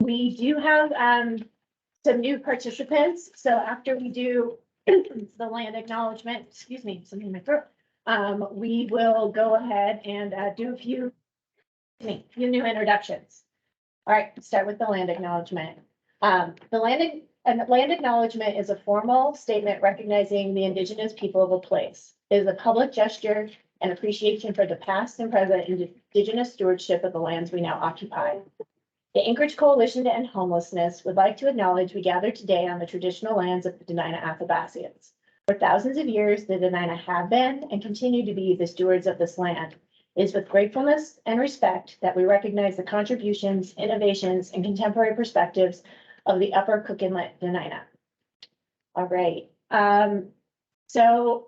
we do have some new participants. So after we do the land acknowledgement, excuse me, something in my throat, we will go ahead and do a few new introductions. All right, start with the land acknowledgement. The land acknowledgement is a formal statement recognizing the Indigenous people of a place. It is a public gesture and appreciation for the past and present Indigenous stewardship of the lands we now occupy. The Anchorage Coalition to End Homelessness would like to acknowledge we gather today on the traditional lands of the Dena'ina Athabascans. For thousands of years, the Dena'ina have been and continue to be the stewards of this land. It is with gratefulness and respect that we recognize the contributions, innovations, and contemporary perspectives of the Upper Cook Inlet Dena'ina. All right. So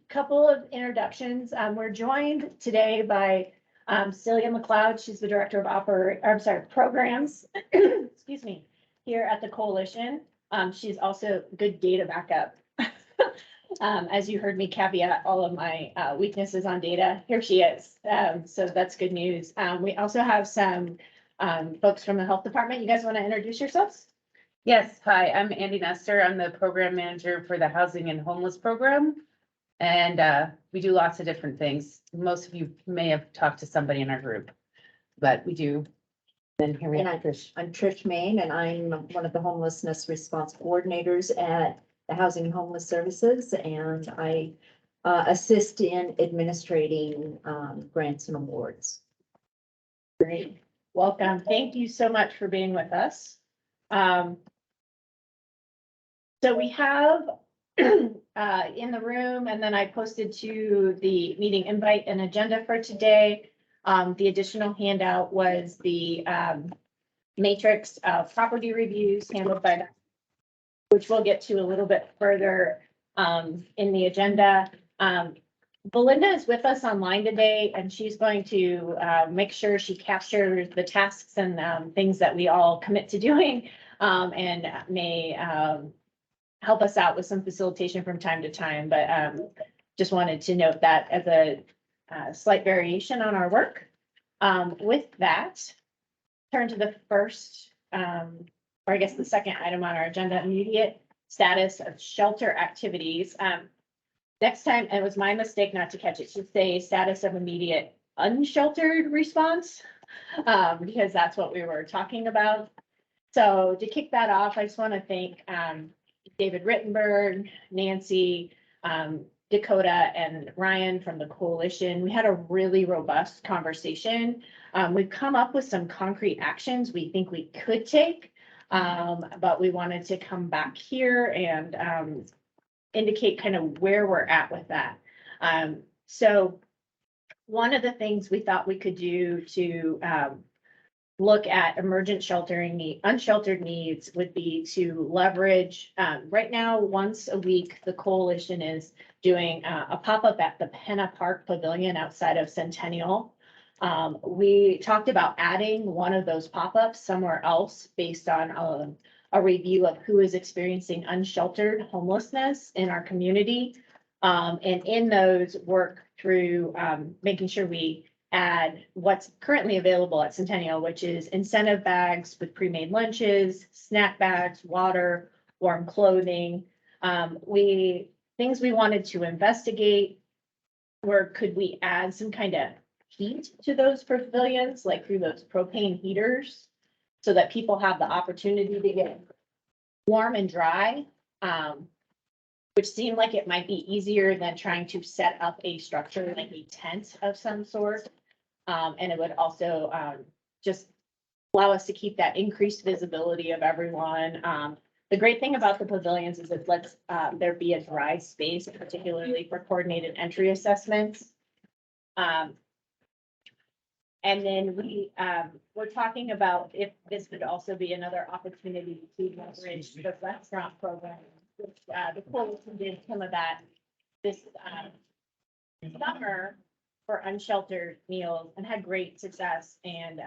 couple of introductions. We're joined today by Celia McLeod. She's the director of programs, excuse me, here at the coalition. She's also good data backup. As you heard me caveat all of my weaknesses on data, here she is. So that's good news. We also have some folks from the health department. You guys want to introduce yourselves? Yes, hi, I'm Andy Nestor. I'm the program manager for the Housing and Homeless Program. And we do lots of different things. Most of you may have talked to somebody in our group, but we do. Then here we And have Trish. I'm Trish Main, and I'm one of the homelessness response coordinators at the Housing and Homeless Services, and I assist in administrating grants and awards. Great. Welcome. Thank you so much for being with us. So we have in the room, and then I posted to the meeting invite and agenda for today. The additional handout was the matrix of property reviews handled by, which we'll get to a little bit further in the agenda. Belinda is with us online today, and she's going to make sure she captures the tasks and things that we all commit to doing, and may help us out with some facilitation from time to time. But just wanted to note that as a slight variation on our work. With that, turn to the first, or I guess the second item on our agenda, immediate status of shelter activities. Next time, it was my mistake not to catch it, should say status of immediate unsheltered response, because that's what we were talking about. So to kick that off, I just want to thank David Rittenberg, Nancy, Dakota, and Ryan from the coalition. We had a really robust conversation. We've come up with some concrete actions we think we could take, but we wanted to come back here and indicate kind of where we're at with that. So one of the things we thought we could do to look at emergent sheltering unsheltered needs would be to leverage, right now, once a week, the coalition is doing a pop-up at the Penna Park Pavilion outside of Centennial. We talked about adding one of those pop-ups somewhere else based on a review of who is experiencing unsheltered homelessness in our community. And in those, work through making sure we add what's currently available at Centennial, which is incentive bags with pre-made lunches, snack bags, water, warm clothing. Things we wanted to investigate were, could we add some kind of heat to those pavilions, like through those propane heaters, so that people have the opportunity to get warm and dry, which seemed like it might be easier than trying to set up a structure like a tent of some sort. And it would also just allow us to keep that increased visibility of everyone. The great thing about the pavilions is it lets there be a dry space, particularly for coordinated entry assessments. And then we're talking about if this would also be another opportunity to leverage the restaurant program, which the coalition did some of that this summer for unsheltered meals and had great success. And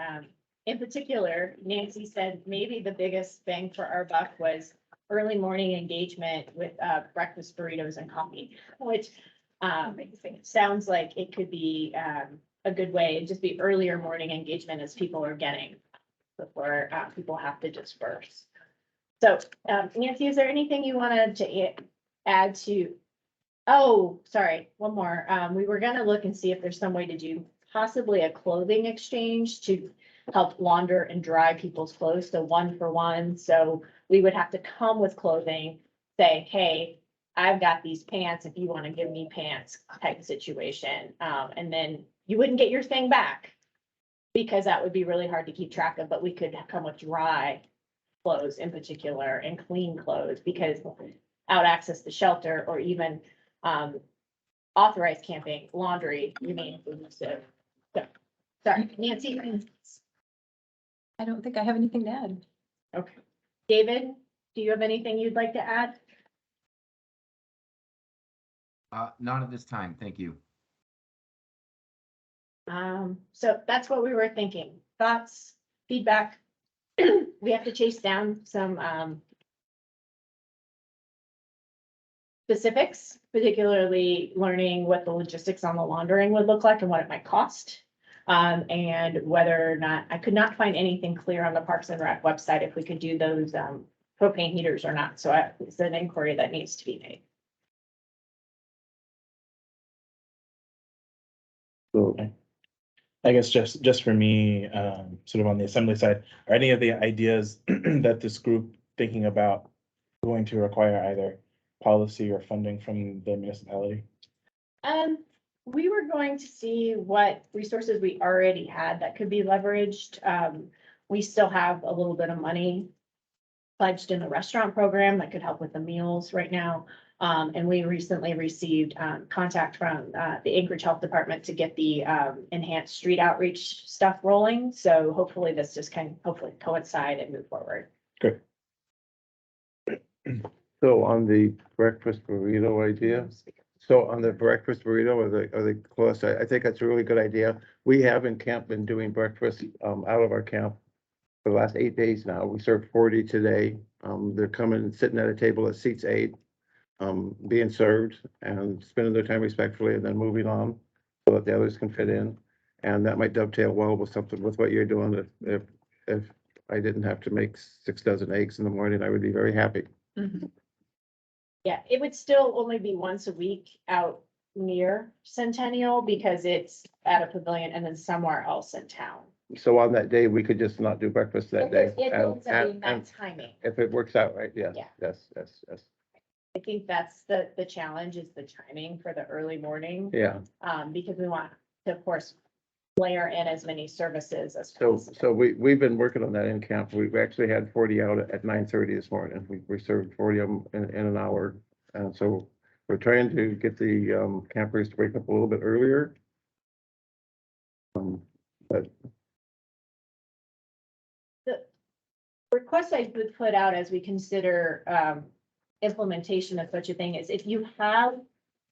in particular, Nancy said maybe the biggest bang for our buck was early morning engagement with breakfast burritos and coffee, which sounds like it could be a good way, and just be earlier morning engagement as people are getting before people have to disperse. So Nancy, is there anything you wanted to add to? Oh, sorry, one more. We were gonna look and see if there's some way to do possibly a clothing exchange to help launder and dry people's clothes, so 1 for 1. So we would have to come with clothing, say, hey, I've got these pants, if you want to give me pants type of situation. And then you wouldn't get your thing back because that would be really hard to keep track of, but we could come with dry clothes in particular and clean clothes, because out access to shelter or even authorized camping, laundry remain inclusive. So, sorry, Nancy. I don't think I have anything to add. Okay. David, do you have anything you'd like to add? Not at this time, thank you. So that's what we were thinking. Thoughts, feedback? We have to chase down some specifics, particularly learning what the logistics on the laundering would look like and what it might cost. And whether or not, I could not find anything clear on the Parks and Rec website if we could do those propane heaters or not. So it's an inquiry that needs to be made. So I guess just for me, sort of on the assembly side, are any of the ideas that this group thinking about going to require either policy or funding from the municipality? We were going to see what resources we already had that could be leveraged. We still have a little bit of money pledged in the restaurant program that could help with the meals right now. And we recently received contact from the Anchorage Health Department to get the enhanced street outreach stuff rolling. So hopefully this just can hopefully coincide and move forward. Good. So on the breakfast burrito idea, are they close? I think that's a really good idea. We have in camp been doing breakfast out of our camp for the last 8 days now. We served 40 today. They're coming and sitting at a table that seats 8, being served and spending their time respectfully and then moving on so that the others can fit in. And that might dovetail well with something with what you're doing. If I didn't have to make 6 dozen eggs in the morning, I would be very happy. Yeah, it would still only be once a week out near Centennial because it's at a pavilion and then somewhere else in town. So on that day, we could just not do breakfast that day. It ends up being And that timing. if it works out right, yes, Yeah. yes. I think that's the challenge is the timing for the early morning. Yeah, Because we want to, of course, layer in as many services as so, possible. so we've been working on that in camp. We've actually had 40 out at 9:30 this morning. We served 40 of them in an hour. And so we're trying to get the campers to wake up a little bit earlier. But The request I would put out as we consider implementation of such a thing is if you have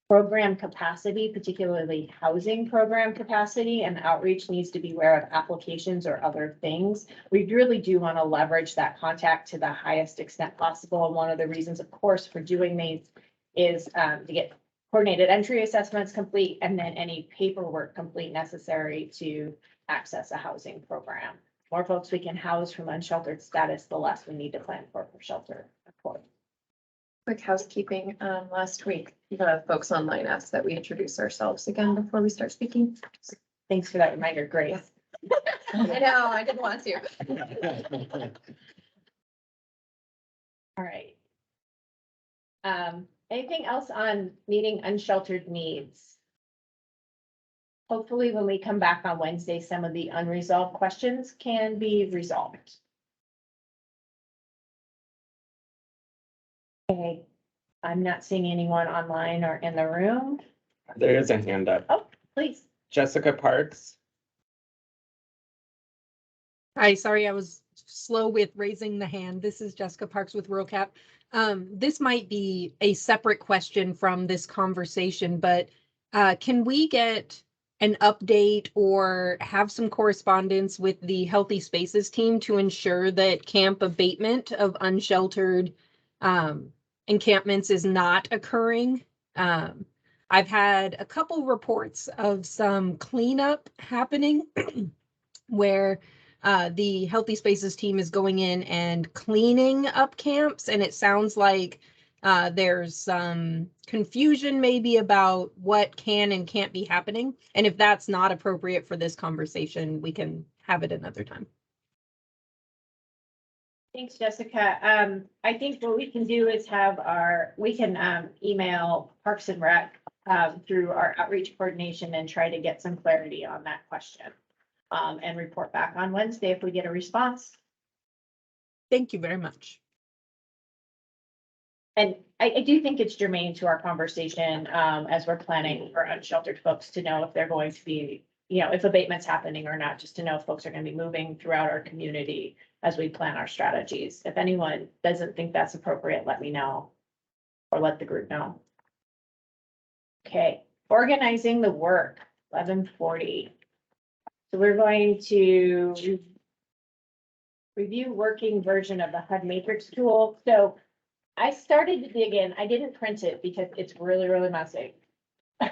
program capacity, particularly housing program capacity, and outreach needs to be aware of applications or other things, we really do want to leverage that contact to the highest extent possible. And one of the reasons, of course, for doing these is to get coordinated entry assessments complete and then any paperwork complete necessary to access a housing program. More folks we can house from unsheltered status, the less we need to plan for shelter. Quick housekeeping, last week, the folks online asked that we introduce ourselves again before we start speaking. Thanks for that reminder, Grace. I know, I didn't want to. All right. Anything else on meeting unsheltered needs? Hopefully, when we come back on Wednesday, some of the unresolved questions can be resolved. Okay, I'm not seeing anyone online or in the room. There is a hand up. Oh, please. Jessica Parks. Hi, sorry, I was slow with raising the hand. This is Jessica Parks with Rural Cap. This might be a separate question from this conversation, but can we get an update or have some correspondence with the Healthy Spaces team to ensure that camp abatement of unsheltered encampments is not occurring? I've had a couple reports of some cleanup happening where the Healthy Spaces team is going in and cleaning up camps, and it sounds like there's some confusion maybe about what can and can't be happening. And if that's not appropriate for this conversation, we can have it another time. Thanks, Jessica. I think what we can do is we can email Parks and Rec through our outreach coordination and try to get some clarity on that question. And report back on Wednesday if we get a response. Thank you very much. And I do think it's germane to our conversation as we're planning for unsheltered folks to know if they're going to be, if abatement's happening or not, just to know if folks are going to be moving throughout our community as we plan our strategies. If anyone doesn't think that's appropriate, let me know or let the group know. Okay, organizing the work, 11:40. So we're going to review working version of the HUD matrix tool. So I started to dig in. I didn't print it because it's really, really messy. The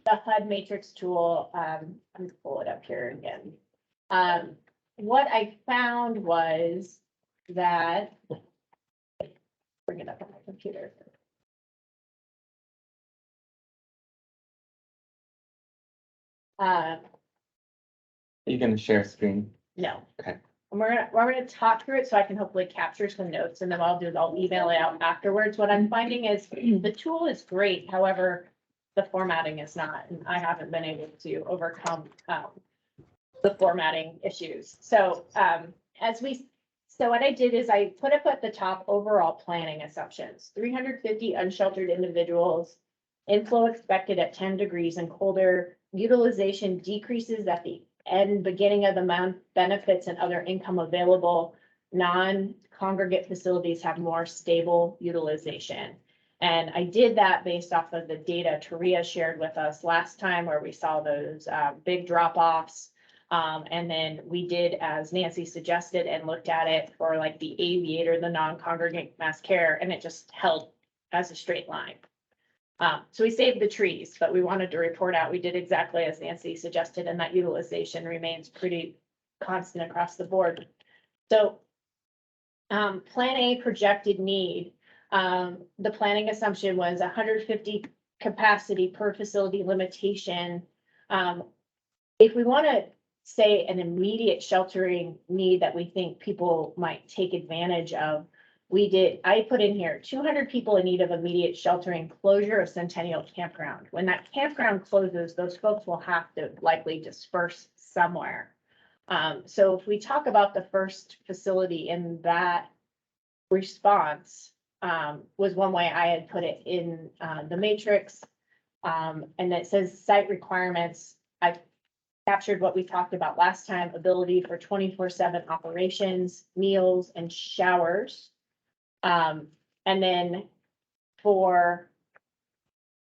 HUD matrix tool, let me pull it up here again. What I found was that, bring it up on my computer. You gonna share screen? No. Okay. And we're gonna talk through it so I can hopefully capture some notes, and then I'll email it out afterwards. What I'm finding is the tool is great, however, the formatting is not, and I haven't been able to overcome the formatting issues. So so what I did is I put up at the top overall planning assumptions, 350 unsheltered individuals, inflow expected at 10 degrees and colder, utilization decreases at the end, beginning of the month, benefits and other income available, non-congregate facilities have more stable utilization. And I did that based off of the data Taria shared with us last time where we saw those big drop-offs. And then we did, as Nancy suggested, and looked at it for like the Aviator, the non-congregate mass care, and it just held as a straight line. So we saved the trees, but we wanted to report out, we did exactly as Nancy suggested, and that utilization remains pretty constant across the board. So Plan A projected need, the planning assumption was 150 capacity per facility limitation. If we want to say an immediate sheltering need that we think people might take advantage of, I put in here 200 people in need of immediate sheltering, closure of Centennial Campground. When that campground closes, those folks will have to likely disperse somewhere. So if we talk about the first facility in that response, was one way I had put it in the matrix. And it says site requirements. I captured what we talked about last time, ability for 24/7 operations, meals and showers. And then for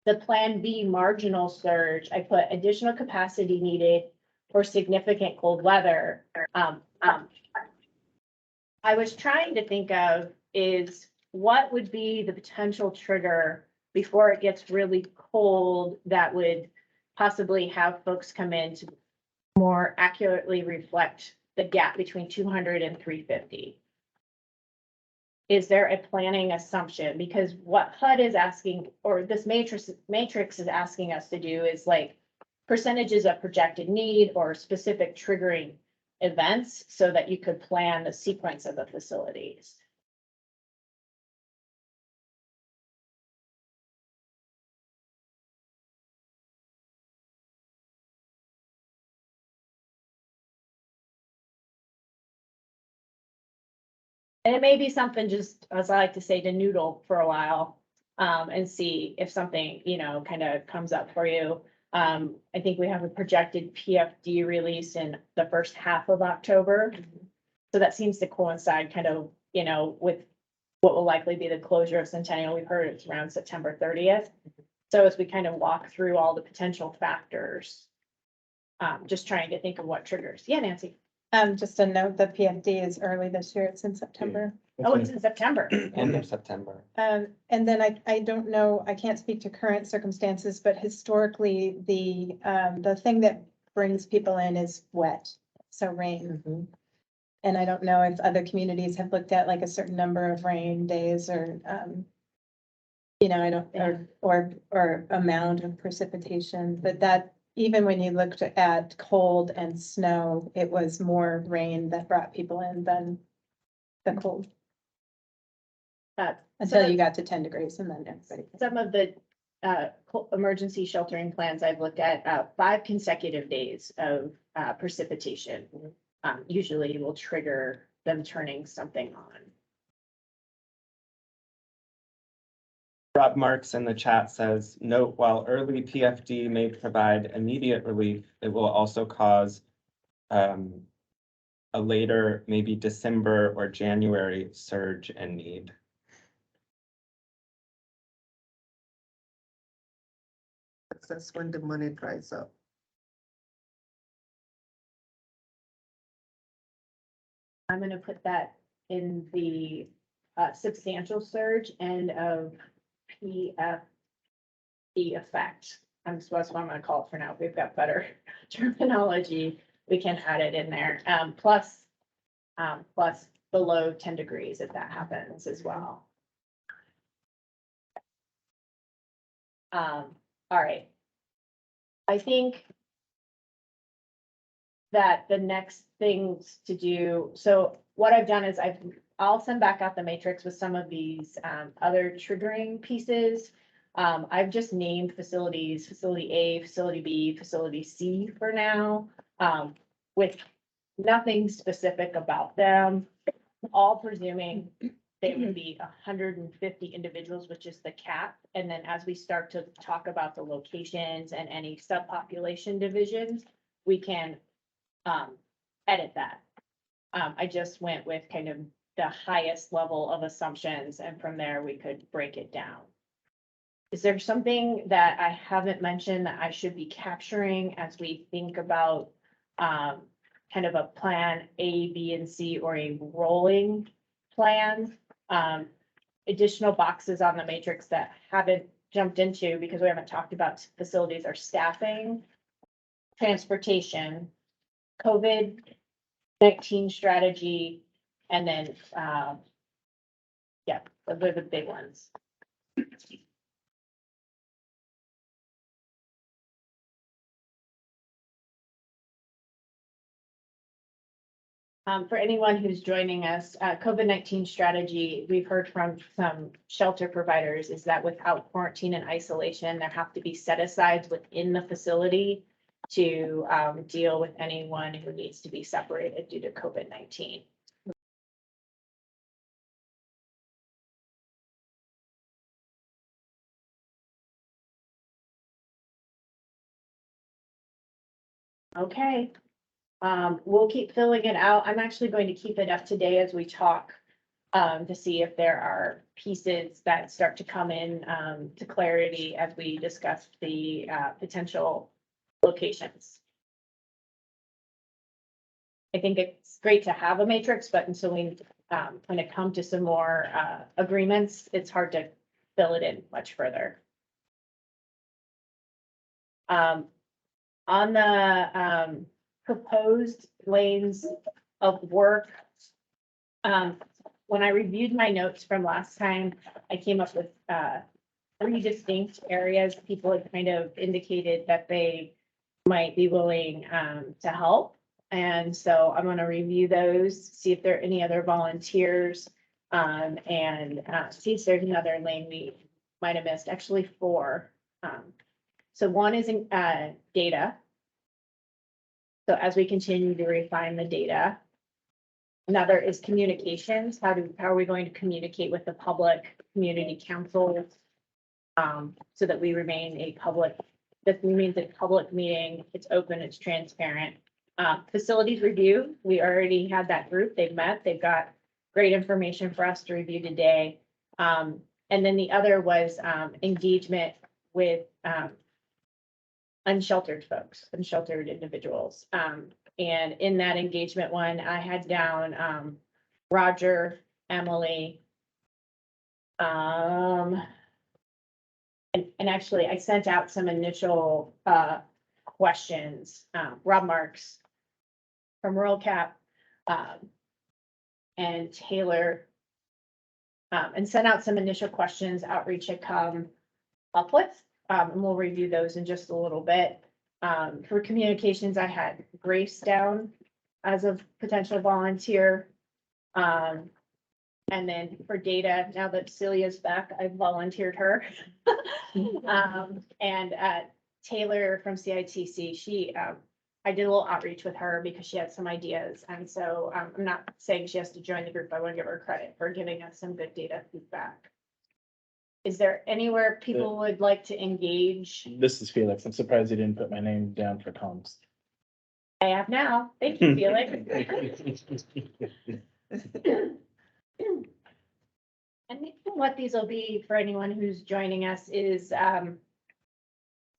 the Plan B marginal surge, I put additional capacity needed for significant cold weather. I was trying to think of is what would be the potential trigger before it gets really cold that would possibly have folks come in to more accurately reflect the gap between 200 and 350. Is there a planning assumption? Because what HUD is asking, or this matrix is asking us to do is like percentages of projected need or specific triggering events so that you could plan the sequence of the facilities. And it may be something just, as I like to say, to noodle for a while and see if something, kind of comes up for you. I think we have a projected PFD release in the first half of October. So that seems to coincide kind of, with what will likely be the closure of Centennial. We've heard it's around September 30th. So as we kind of walk through all the potential factors, just trying to think of what triggers. Yeah, Nancy. Just a note, the PFD is early this year. It's in September. Oh, it's in September. End of September. And then I don't know, I can't speak to current circumstances, but historically, the thing that brings people in is wet. so rain. And I don't know if other communities have looked at like a certain number of rain days or, you know, I don't, or amount of precipitation, but that, even when you looked at cold and snow, it was more rain that brought people in than the cold, until you got to 10 degrees and then everybody. Some of the emergency sheltering plans I've looked at, 5 consecutive days of precipitation usually will trigger them turning something on. Rob Marks in the chat says, note, while early PFD may provide immediate relief, it will also cause a later, maybe December or January surge in need. That's when the money dries up. I'm gonna put that in the substantial surge end of PFD effect. That's what I'm gonna call it for now. If we've got better terminology, we can add it in there. Plus below 10 degrees if that happens as well. All right. I think that the next things to do, so what I've done is I'll send back out the matrix with some of these other triggering pieces. I've just named facilities, facility A, facility B, facility C for now, with nothing specific about them, all presuming they would be 150 individuals, which is the cap. And then as we start to talk about the locations and any subpopulation divisions, we can edit that. I just went with kind of the highest level of assumptions, and from there we could break it down. Is there something that I haven't mentioned that I should be capturing as we think about kind of a plan A, B, and C, or a rolling plan? Additional boxes on the matrix that haven't jumped into because we haven't talked about facilities or staffing, transportation, COVID-19 strategy, and then, yeah, those are the big ones. For anyone who's joining us, COVID-19 strategy, we've heard from some shelter providers is that without quarantine and isolation, there have to be set-asides within the facility to deal with anyone who needs to be separated due to COVID-19. Okay. We'll keep filling it out. I'm actually going to keep it up today as we talk to see if there are pieces that start to come in to clarity as we discuss the potential locations. I think it's great to have a matrix, but until we kind of come to some more agreements, it's hard to fill it in much further. On the proposed lanes of work. When I reviewed my notes from last time, I came up with 3 distinct areas. People had kind of indicated that they might be willing to help. And so I'm going to review those, see if there are any other volunteers, and see if there's another lane we might have missed. Actually 4. So one is in data. So as we continue to refine the data. Another is communications. How are we going to communicate with the public, community councils? So that we remain a public, that means a public meeting, it's open, it's transparent. Facilities review, we already had that group, they've met, they've got great information for us to review today. And then the other was engagement with unsheltered folks, unsheltered individuals. And in that engagement one, I had down Roger, Emily. And actually I sent out some initial questions. Rob Marks from Rural Cap, and Taylor, and sent out some initial questions Outreach had come up with, and we'll review those in just a little bit. For communications, I had Grace down as a potential volunteer. And then for data, now that Celia's back, I volunteered her. And Taylor from CITC, she, I did a little outreach with her because she had some ideas. And so I'm not saying she has to join the group. I want to give her credit for giving us some good data feedback. Is there anywhere people would like to engage? This is Felix. I'm surprised you didn't put my name down for comms. I have now. Thank you, Felix. And what these will be for anyone who's joining us is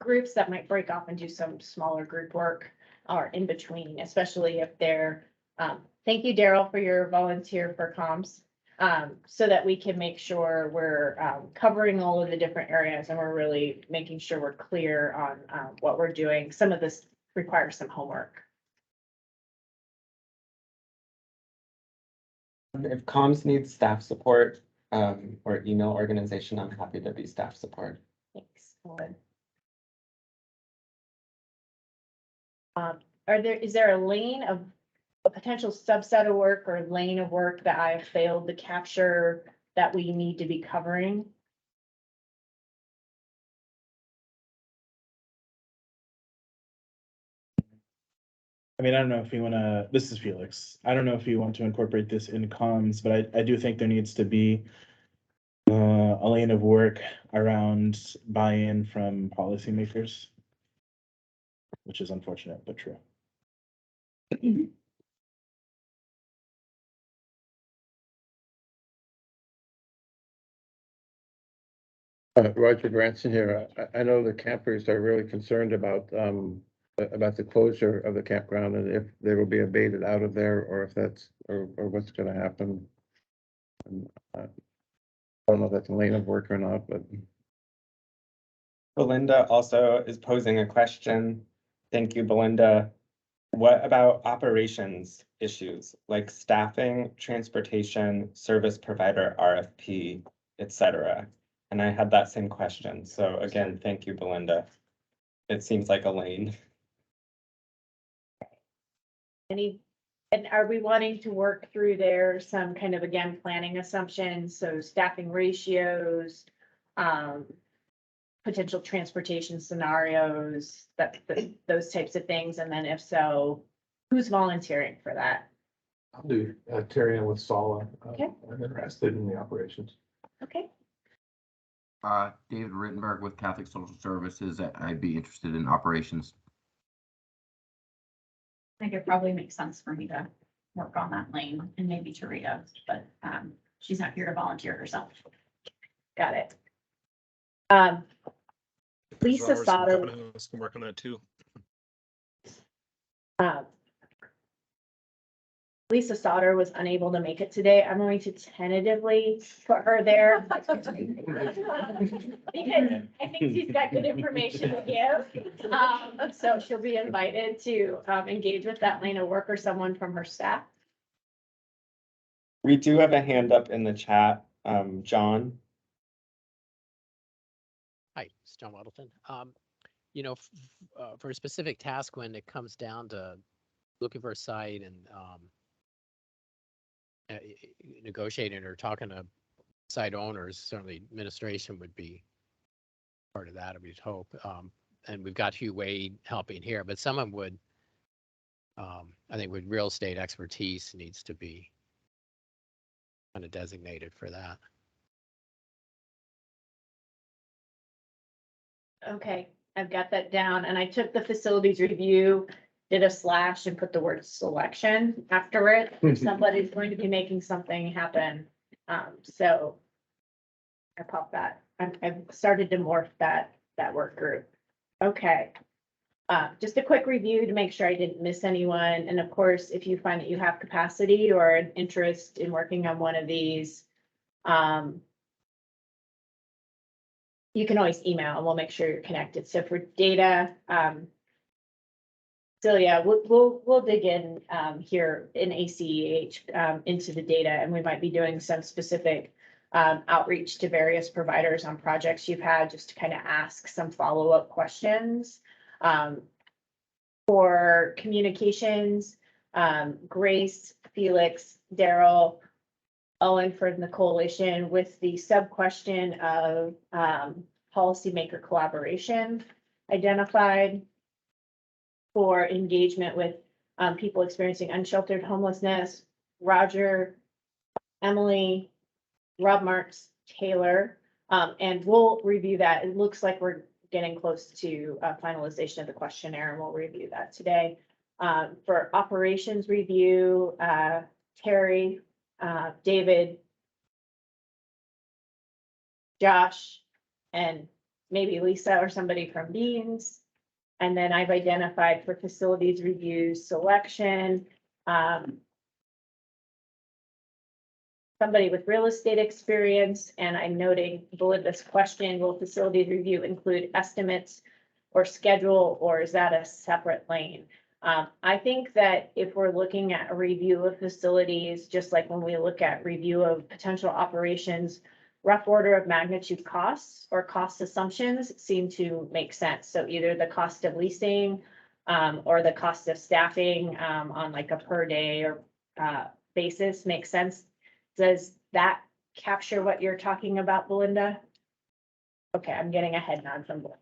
groups that might break off and do some smaller group work or in between, especially if they're, thank you, Daryl, for your volunteer for comms. So that we can make sure we're covering all of the different areas and we're really making sure we're clear on what we're doing. Some of this requires some homework. If comms needs staff support, or email organization, I'm happy to be staff support. Thanks. Is there a lane of a potential subset of work or lane of work that I have failed to capture that we need to be covering? I mean, I don't know if you wanna, this is Felix. I don't know if you want to incorporate this in comms, but I do think there needs to be a lane of work around buy-in from policymakers, which is unfortunate, but true. Roger Branson here. I know the campers are really concerned about the closure of the campground and if they will be abated out of there or if that's, or what's gonna happen. And, I don't know if that's a lane of work or not, but. Belinda also is posing a question. Thank you, Belinda. What about operations issues like staffing, transportation, service provider, RFP, etc.? And I had that same question. So again, thank you, Belinda. It seems like a lane. And are we wanting to work through there some kind of, again, planning assumptions, so staffing ratios, potential transportation scenarios, those types of things, and then if so, who's volunteering for that? I'll do Terry with Sala. Okay. I'm interested in the operations. Okay. David Rittenberg with Catholic Social Services. I'd be interested in operations. I think it probably makes sense for me to work on that lane and maybe Tarita, but she's not here to volunteer herself. Got it. Lisa Sauter. Can work on that too. Lisa Sauter was unable to make it today. I'm going to tentatively put her there. Because I think she's got good information to give. So she'll be invited to engage with that lane of work or someone from her staff. We do have a hand up in the chat, John. Hi, it's John Waddleton. You know, for a specific task, when it comes down to looking for a site and negotiating or talking to site owners, certainly administration would be part of that, we'd hope. And we've got Hugh Wade helping here, but someone would, I think with real estate expertise needs to be kind of designated for that. Okay, I've got that down, and I took the facilities review, did a slash and put the word selection after it. If somebody's going to be making something happen. So I popped that. I've started to morph that work group. Okay. Just a quick review to make sure I didn't miss anyone. And of course, if you find that you have capacity or an interest in working on one of these, you can always email and we'll make sure you're connected. So for data, So yeah, we'll dig in here in ACEH into the data, and we might be doing some specific outreach to various providers on projects you've had, just to kind of ask some follow-up questions. For communications, Grace, Felix, Daryl, Owen from the coalition with the sub-question of policymaker collaboration identified. For engagement with people experiencing unsheltered homelessness, Roger, Emily, Rob Marks, Taylor, and we'll review that. It looks like we're getting close to finalization of the questionnaire, and we'll review that today. For operations review, Terry, David, Josh, and maybe Lisa or somebody from Beans. And then I've identified for facilities review selection, somebody with real estate experience, and I'm noting below this question, will facilities review include estimates or schedule, or is that a separate lane? I think that if we're looking at a review of facilities, just like when we look at review of potential operations, rough order of magnitude costs or cost assumptions seem to make sense. So either the cost of leasing or the cost of staffing on like a per day or basis makes sense. Does that capture what you're talking about, Belinda? Okay, I'm getting a head nod from Belinda.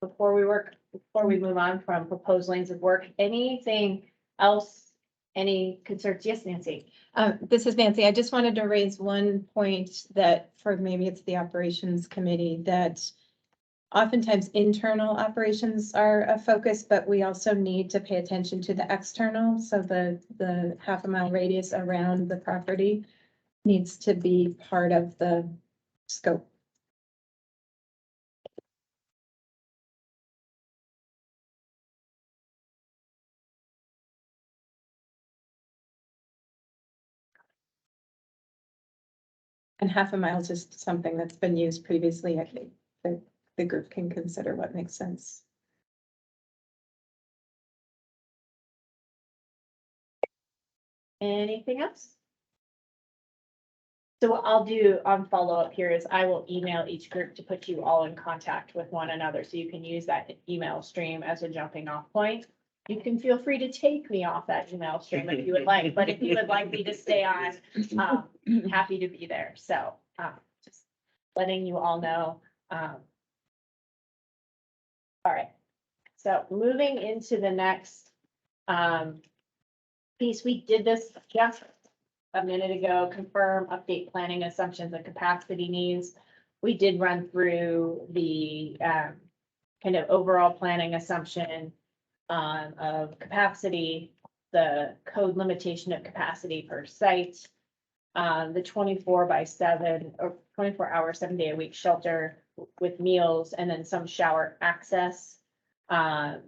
Before we move on from proposed lanes of work, anything else, any concerns? Yes, Nancy. This is Nancy. I just wanted to raise one point that for maybe it's the operations committee, that oftentimes internal operations are a focus, but we also need to pay attention to the external. So the half a mile radius around the property needs to be part of the scope. And half a mile is just something that's been used previously. I think the group can consider what makes sense. Anything else? So what I'll do on follow-up here is I will email each group to put you all in contact with one another, so you can use that email stream as a jumping off point. You can feel free to take me off that email stream if you would like, but if you would like me to stay on, happy to be there. So just letting you all know. All right, so moving into the next piece, we did this just a minute ago, confirm, update planning assumptions and capacity needs. We did run through the kind of overall planning assumption of capacity, the code limitation of capacity per site, the 24/7 or 24-hour, 7-day a week shelter with meals, and then some shower access. The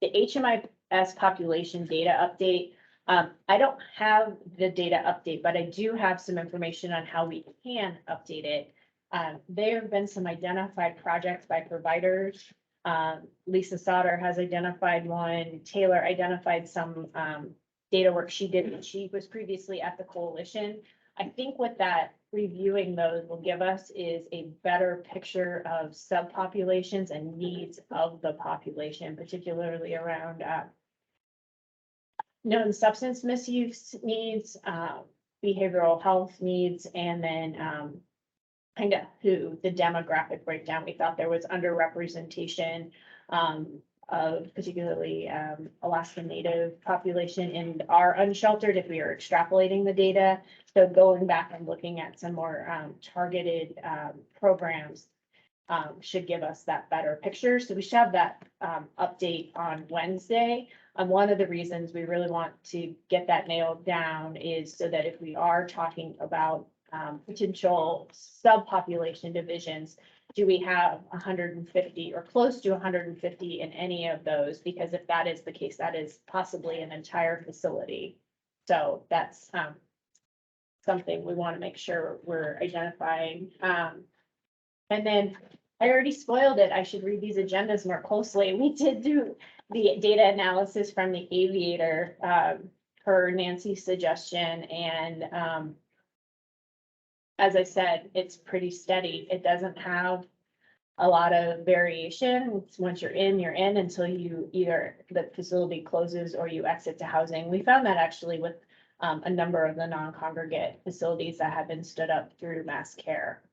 HMIS population data update. I don't have the data update, but I do have some information on how we can update it. There have been some identified projects by providers. Lisa Sauter has identified one. Taylor identified some data work she did when she was previously at the coalition. I think what that reviewing those will give us is a better picture of subpopulations and needs of the population, particularly around known substance misuse needs, behavioral health needs, and then kind of who the demographic breakdown. We thought there was underrepresentation of particularly Alaskan Native population in our unsheltered if we are extrapolating the data. So going back and looking at some more targeted programs should give us that better picture. So we should have that update on Wednesday. One of the reasons we really want to get that nailed down is so that if we are talking about potential subpopulation divisions, do we have 150 or close to 150 in any of those? Because if that is the case, that is possibly an entire facility So that's, something we want to make sure we're identifying. And then I already spoiled it. I should read these agendas more closely. We did do the data analysis from the Aviator, per Nancy's suggestion, and, as I said, it's pretty steady. It doesn't have a lot of variation. Once you're in until you either the facility closes or you exit to housing. We found that actually with a number of the non-congregate facilities that have been stood up through mass care.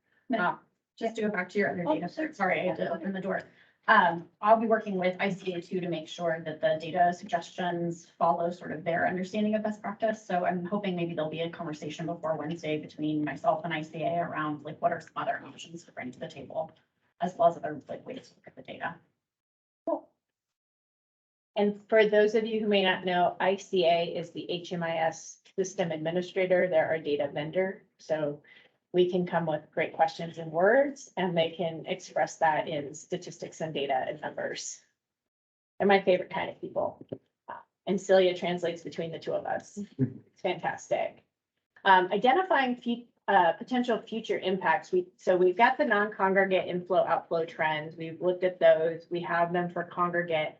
Just to go back to your other Oh, data, sorry, I had to open the door. I'll be working with ICA too to make sure that the data suggestions follow sort of their understanding of best practice. So I'm hoping maybe there'll be a conversation before Wednesday between myself and ICA around like what are some other options to bring to the table, as well as other like ways to look at the data. And for those of you who may not know, ICA is the HMIS system administrator. They're our data vendor. So we can come with great questions in words and they can express that in statistics and data and numbers. They're my favorite kind of people. And Celia translates between the two of us. It's fantastic. Identifying potential future impacts. We've got the non-congregate inflow outflow trends. We've looked at those. We have them for congregate.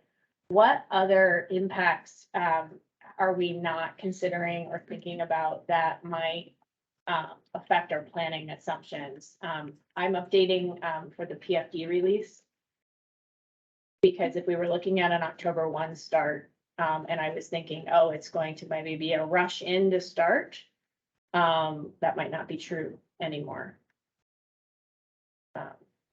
What other impacts are we not considering or thinking about that might affect our planning assumptions? I'm updating for the PFD release. Because if we were looking at an October 1 start, and I was thinking, oh, it's going to maybe be a rush in to start, that might not be true anymore.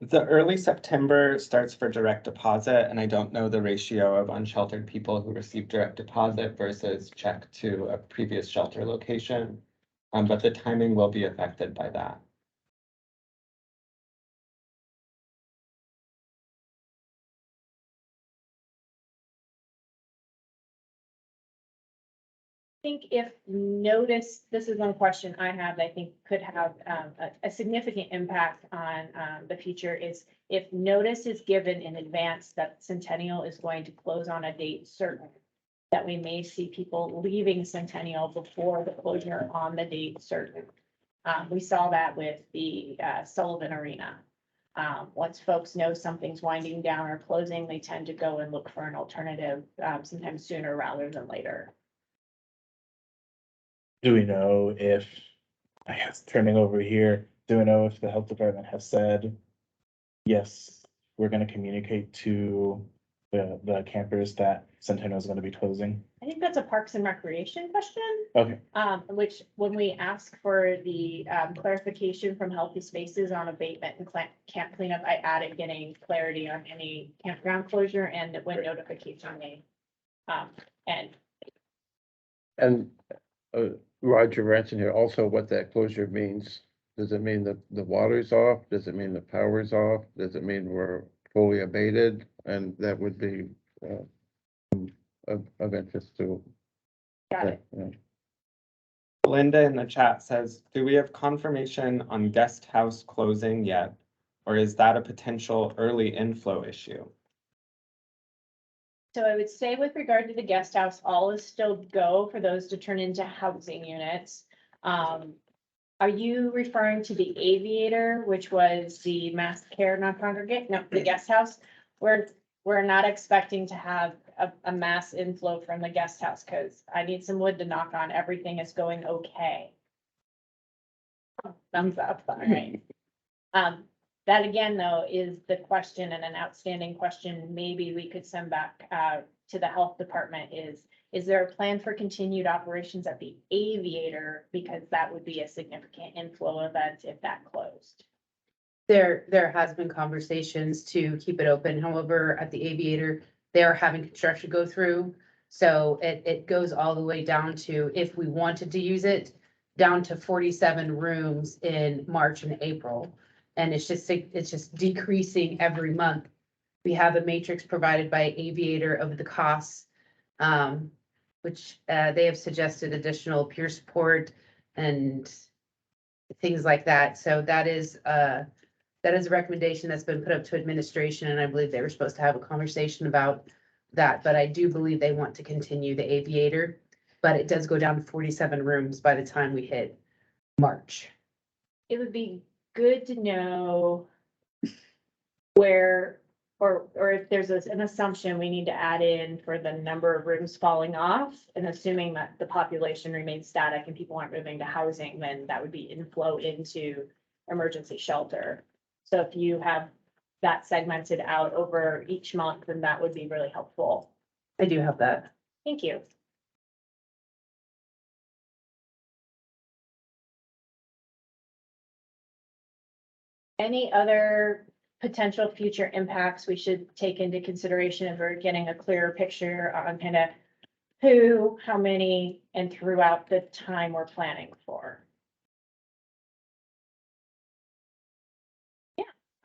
The early September starts for direct deposit, and I don't know the ratio of unsheltered people who receive direct deposit versus check to a previous shelter location. But the timing will be affected by that. I think if notice, this is one question I have that I think could have a significant impact on the future is if notice is given in advance that Centennial is going to close on a date certain, that we may see people leaving Centennial before the closure on the date certain. We saw that with the Sullivan Arena. Once folks know something's winding down or closing, they tend to go and look for an alternative sometimes sooner rather than later. Do we know if, I guess, turning over here, do we know if the health department has said, yes, we're gonna communicate to the campers that Centennial is gonna be closing? I think that's a Parks and Recreation question. Okay, Which when we ask for the clarification from Healthy Spaces on abatement and camp cleanup, I added getting clarity on any campground closure and when notification made. And Roger Ranson here, also what that closure means. Does it mean that the water's off? Does it mean the power's off? Does it mean we're fully abated? And that would be of interest to. got it. Yeah. Linda in the chat says, do we have confirmation on guest house closing yet? Or is that a potential early inflow issue? So I would say with regard to the guest house, all is still go for those to turn into housing units. Are you referring to the Aviator, which was the mass care non-congregate? No, the guest house. We're not expecting to have a mass inflow from the guest house because I need some wood to knock on. Everything is going okay. Thumbs up, all right. That again, though, is the question and an outstanding question. Maybe we could send back to the health department is there a plan for continued operations at the Aviator? Because that would be a significant inflow event if that closed. There has been conversations to keep it open. However, at the Aviator, they are having construction go through. So it goes all the way down to, if we wanted to use it, down to 47 rooms in March and April. And it's just decreasing every month. We have a matrix provided by Aviator of the costs, which they have suggested additional peer support and things like that. So that is a recommendation that's been put up to administration, and I believe they were supposed to have a conversation about that. But I do believe they want to continue the Aviator. but it does go down to 47 rooms by the time we hit March. It would be good to know where, or if there's an assumption we need to add in for the number of rooms falling off, and assuming that the population remains static and people aren't moving to housing, then that would be inflow into emergency shelter. So if you have that segmented out over each month, then that would be really helpful. I do have that. Thank you. Any other potential future impacts we should take into consideration if we're getting a clearer picture on kind of who, how many, and throughout the time we're planning for?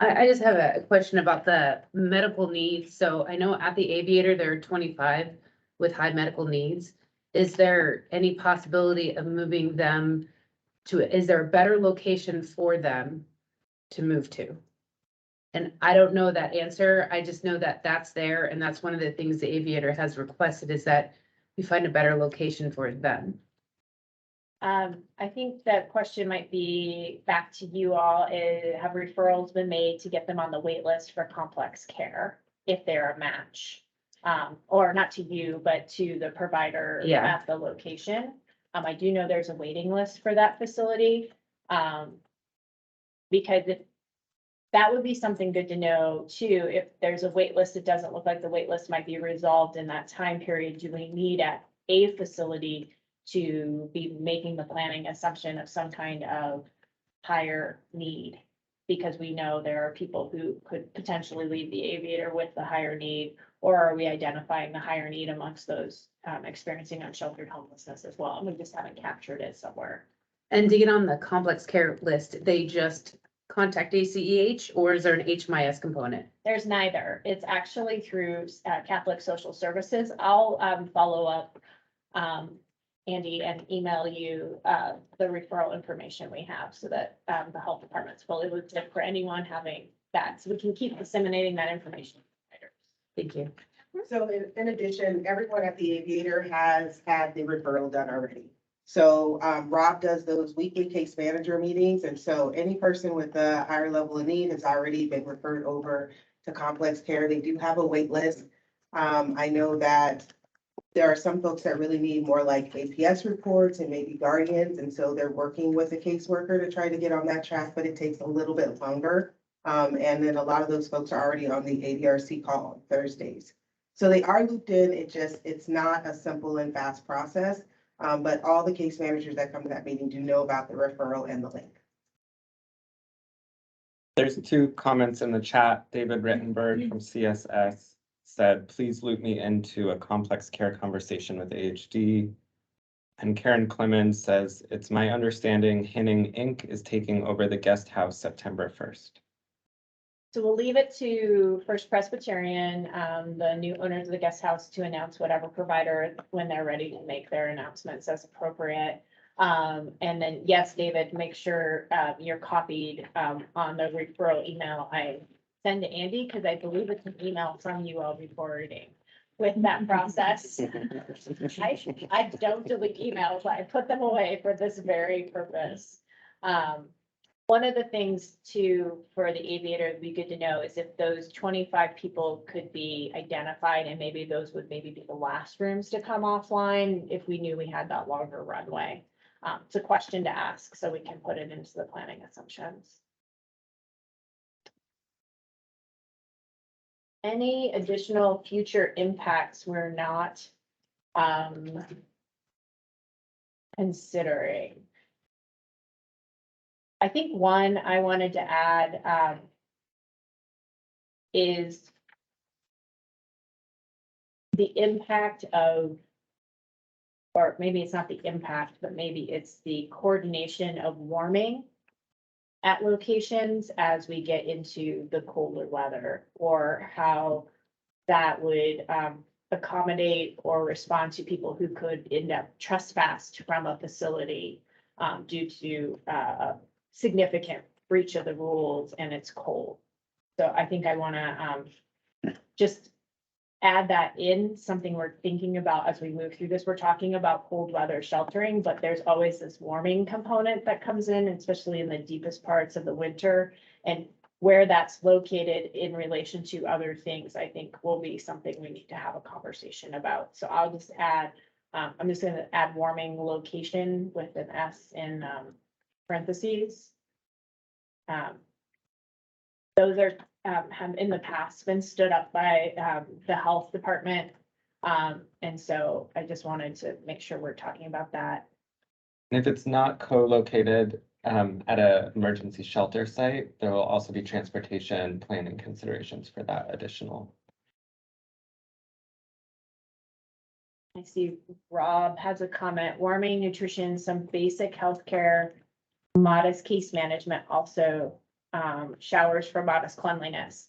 I just have a question about the medical needs. So I know at the Aviator, there are 25 with high medical needs. Is there any possibility of moving them to, is there a better location for them to move to? And I don't know that answer. I just know that that's there. And that's one of the things the Aviator has requested, is that we find a better location for them. I think that question might be back to you all. Have referrals been made to get them on the wait list for complex care if they're a match? Or not to you, but to the provider Yeah. at the location. I do know there's a waiting list for that facility. Because that would be something good to know too. If there's a wait list, it doesn't look like the wait list might be resolved in that time period. Do we need at a facility to be making the planning assumption of some kind of higher need? Because we know there are people who could potentially leave the Aviator with the higher need, or are we identifying the higher need amongst those experiencing unsheltered homelessness as well? And we just haven't captured it somewhere. And to get on the complex care list, they just contact ACEH, or is there an HMIS component? There's neither. It's actually through Catholic Social Services. I'll follow up, Andy, and email you the referral information we have so that the health department's fully looped in for anyone having that. So we can keep disseminating that information. Thank you. So in addition, everyone at the Aviator has had the referral done already. So Rob does those weekly case manager meetings. And so any person with a higher level of need has already been referred over to complex care. They do have a wait list. I know that there are some folks that really need more like APS reports and maybe guardians. And so they're working with a caseworker to try to get on that track, but it takes a little bit longer. And then a lot of those folks are already on the ADRC call on Thursdays. So they are looped in. It's not a simple and fast process. But all the case managers that come to that meeting do know about the referral and the link. There's 2 comments in the chat. David Rittenberg from CSS said, please loop me into a complex care conversation with AHD. And Karen Clemens says, it's my understanding Hinning Inc. is taking over the guest house September 1st. So we'll leave it to First Presbyterian, the new owners of the guest house, to announce whatever provider when they're ready to make their announcements as appropriate. And then, yes, David, make sure you're copied on the referral email I send to Andy, because I believe it's an email from you all reporting with that process. I don't delete emails. I put them away for this very purpose. One of the things too, for the Aviator, would be good to know is if those 25 people could be identified, and maybe those would maybe be the last rooms to come offline if we knew we had that longer runway. It's a question to ask, so we can put it into the planning assumptions. Any additional future impacts we're not considering? I think one I wanted to add is the impact of, or maybe it's not the impact, but maybe it's the coordination of warming at locations as we get into the colder weather, or how that would accommodate or respond to people who could end up trespassed from a facility due to significant breach of the rules and it's cold. So I think I want to just add that in, something we're thinking about as we move through this. We're talking about cold weather sheltering, but there's always this warming component that comes in, especially in the deepest parts of the winter. And where that's located in relation to other things, I think will be something we need to have a conversation about. So I'll just add, I'm just gonna add warming location with an S in parentheses. Those are, have in the past been stood up by the health department. And so I just wanted to make sure we're talking about that. And if it's not co-located at an emergency shelter site, there will also be transportation planning considerations for that additional. I see Rob has a comment, warming, nutrition, some basic healthcare, modest case management, also showers for modest cleanliness.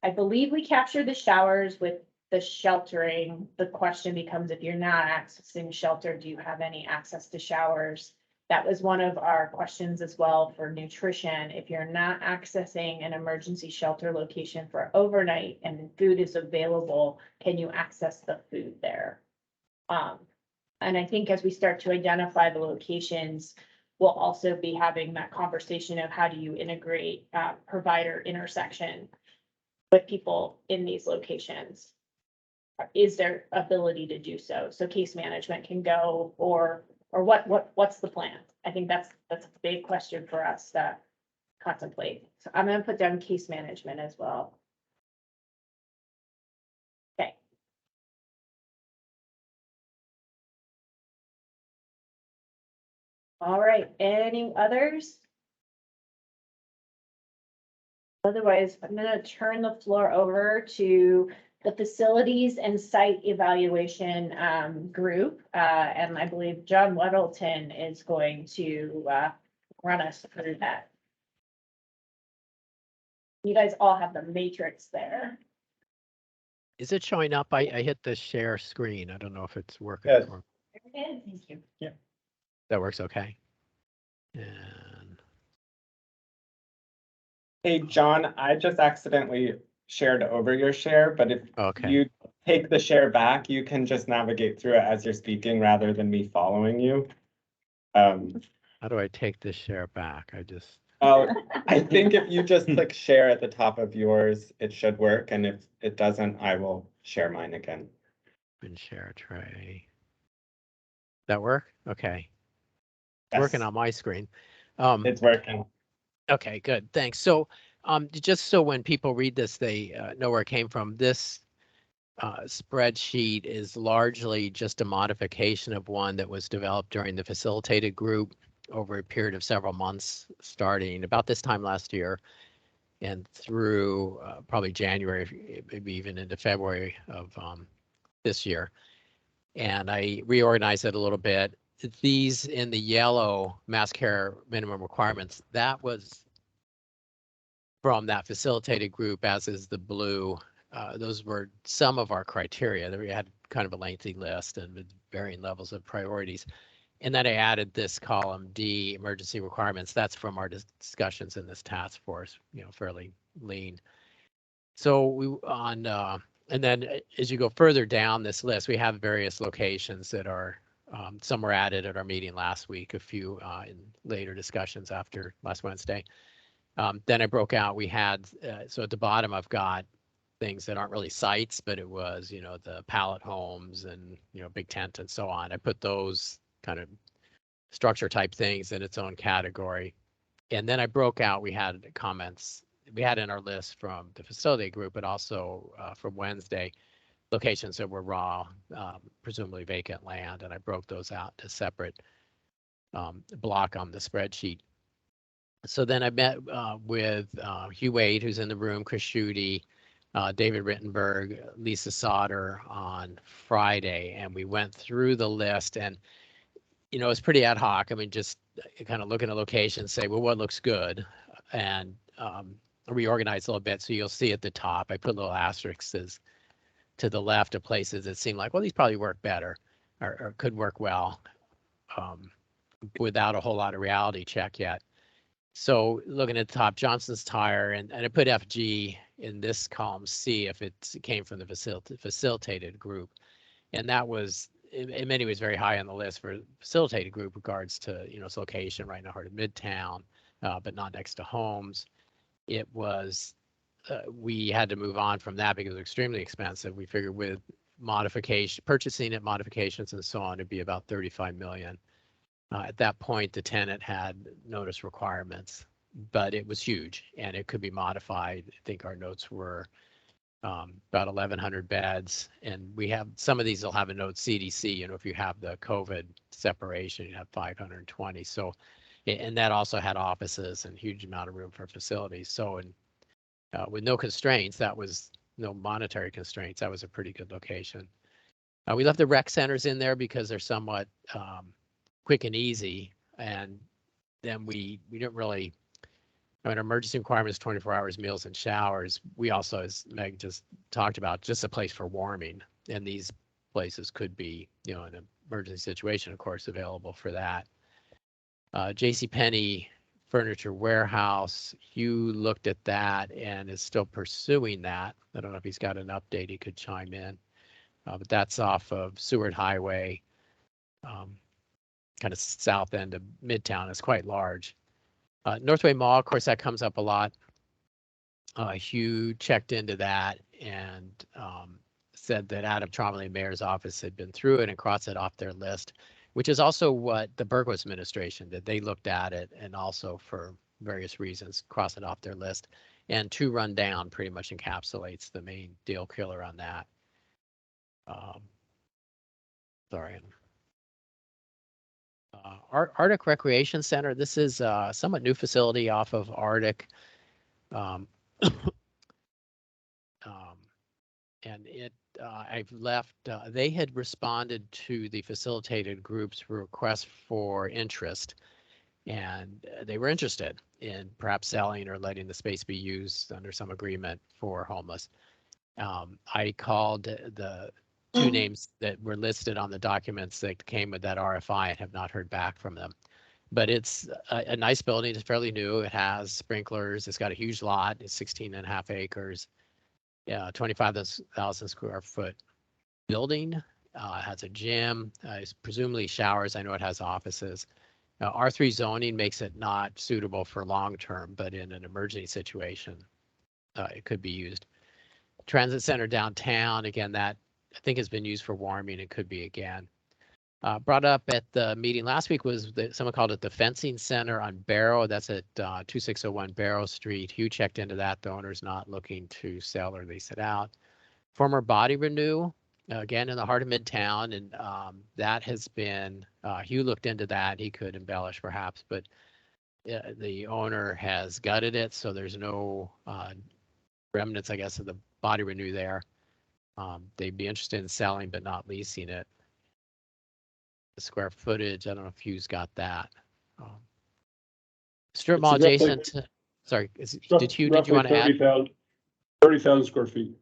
I believe we captured the showers with the sheltering. The question becomes, if you're not accessing shelter, do you have any access to showers? That was one of our questions as well for nutrition. If you're not accessing an emergency shelter location for overnight and food is available, can you access the food there? And I think as we start to identify the locations, we'll also be having that conversation of how do you integrate provider intersection with people in these locations? Is there ability to do so? So case management can go, or what's the plan? I think that's a big question for us to contemplate. So I'm gonna put down case management as well. Okay. All right, any others? Otherwise, I'm gonna turn the floor over to the facilities and site evaluation group. And I believe John Weddleton is going to run us through that. You guys all have the matrix there. Is it showing up? I hit the share screen. I don't know if it's working. Yes. for- There it is. Thank you. That works okay. And Hey, John, I just accidentally shared over your share, but if okay. you take the share back, you can just navigate through it as you're speaking rather than me following you. How do I take this share back? I think if you just click share at the top of yours, it should work. And if it doesn't, I will share mine again. And share tray. That work? Okay. Yes. Working on my screen. It's working. Okay, good. Thanks. So just so when people read this, they know where it came from. This spreadsheet is largely just a modification of one that was developed during the facilitated group over a period of several months, starting about this time last year and through probably January, maybe even into February of this year. And I reorganized it a little bit. These in the yellow mass care minimum requirements, that was from that facilitated group, as is the blue. Those were some of our criteria. We had kind of a lengthy list and with varying levels of priorities. And then I added this column D, emergency requirements. That's from our discussions in this task force, fairly lean. So we and then as you go further down this list, we have various locations that are, some were added at our meeting last week, a few in later discussions after last Wednesday. Then I broke out, we had, so at the bottom, I've got things that aren't really sites, but it was, the pallet homes and, big tent and so on. I put those kind of structure type things in its own category. And then I broke out, we had comments, we had in our list from the facility group, but also from Wednesday, locations that were raw, presumably vacant land. And I broke those out to separate block on the spreadsheet. So then I met with Hugh Wade, who's in the room, Chris Schutte, David Rittenberg, Lisa Sauter on Friday, and we went through the list. And it's pretty ad hoc. I mean, just kind of look at a location, say, well, what looks good, and reorganize a little bit. So you'll see at the top, I put little asterisks to the left of places that seem like, well, these probably work better or could work well without a whole lot of reality check yet. So looking at the top, Johnson's Tire, and I put FG in this column C if it came from the facilitated group. And that was in many ways very high on the list for facilitated group regards to, its location right in the heart of Midtown, but not next to homes. It was, we had to move on from that because it was extremely expensive. We figured with purchasing it, modifications and so on, it'd be about 35 million. At that point, the tenant had notice requirements, but it was huge and it could be modified. I think our notes were about 1,100 beds, and we have some of these will have a note CDC. If you have the COVID separation, you have 520. So, and that also had offices and huge amount of room for facilities. So, and with no constraints, that was no monetary constraints. That was a pretty good location. We left the rec centers in there because they're somewhat quick and easy, and then we didn't really. Emergency requirements, 24 hours, meals and showers. We also, as Meg just talked about, just a place for warming. And these places could be, an emergency situation, of course, available for that. JCPenney Furniture Warehouse, Hugh looked at that and is still pursuing that. I don't know if he's got an update he could chime in. But that's off of Seward Highway, kind of south end of Midtown. It's quite large. Northway Mall, of course, that comes up a lot. Hugh checked into that and said that Adam Trombley Mayor's office had been through it and crossed it off their list, which is also what the Berkowitz administration did. They looked at it and also for various reasons crossed it off their list. And 2 Rundown pretty much encapsulates the main deal killer on that. Sorry. Arctic Recreation Center. This is a somewhat new facility off of Arctic. And I've left, they had responded to the facilitated group's request for interest, and they were interested in perhaps selling or letting the space be used under some agreement for homeless. I called the 2 names that were listed on the documents that came with that RFI and have not heard back from them. But it's a nice building. It's fairly new. It has sprinklers. It's got a huge lot. It's 16.5 acres. 25,000 square foot building. It has a gym. It's presumably showers. I know it has offices. R3 zoning makes it not suitable for long term, but in an emergency situation, it could be used. Transit center downtown. Again, that I think has been used for warming. It could be again. Brought up at the meeting last week was that someone called it the fencing center on Barrow. That's at 2601 Barrow Street. Hugh checked into that. The owner's not looking to sell or lease it out. Former Body Renew, again in the heart of Midtown, and that has been, Hugh looked into that. He could embellish perhaps, but the owner has gutted it, so there's no remnants, I guess, of the Body Renew there. They'd be interested in selling but not leasing it. The square footage, I don't know if Hugh's got that. Strip mall adjacent. Sorry, did you want to add? 30,000 square feet.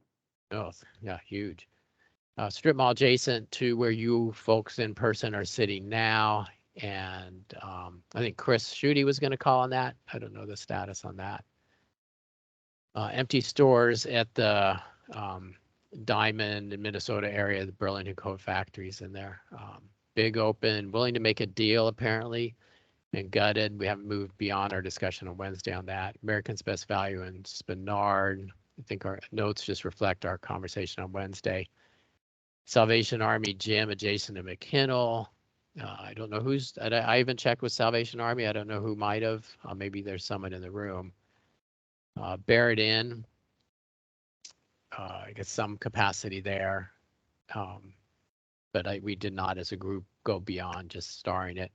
Oh, yeah, huge. Strip mall adjacent to where you folks in person are sitting now. And I think Chris Schutte was going to call on that. I don't know the status on that. Empty stores at the Diamond in Minnesota area, the Burlington Coat Factories in there. Big open, willing to make a deal apparently, and gutted. We haven't moved beyond our discussion on Wednesday on that. American's Best Value in Spenard. I think our notes just reflect our conversation on Wednesday. Salvation Army gym adjacent to McKinnell. I don't know who's, I haven't checked with Salvation Army. I don't know who might have. Maybe there's someone in the room. Barrett Inn. I guess some capacity there. But we did not as a group go beyond just starring it.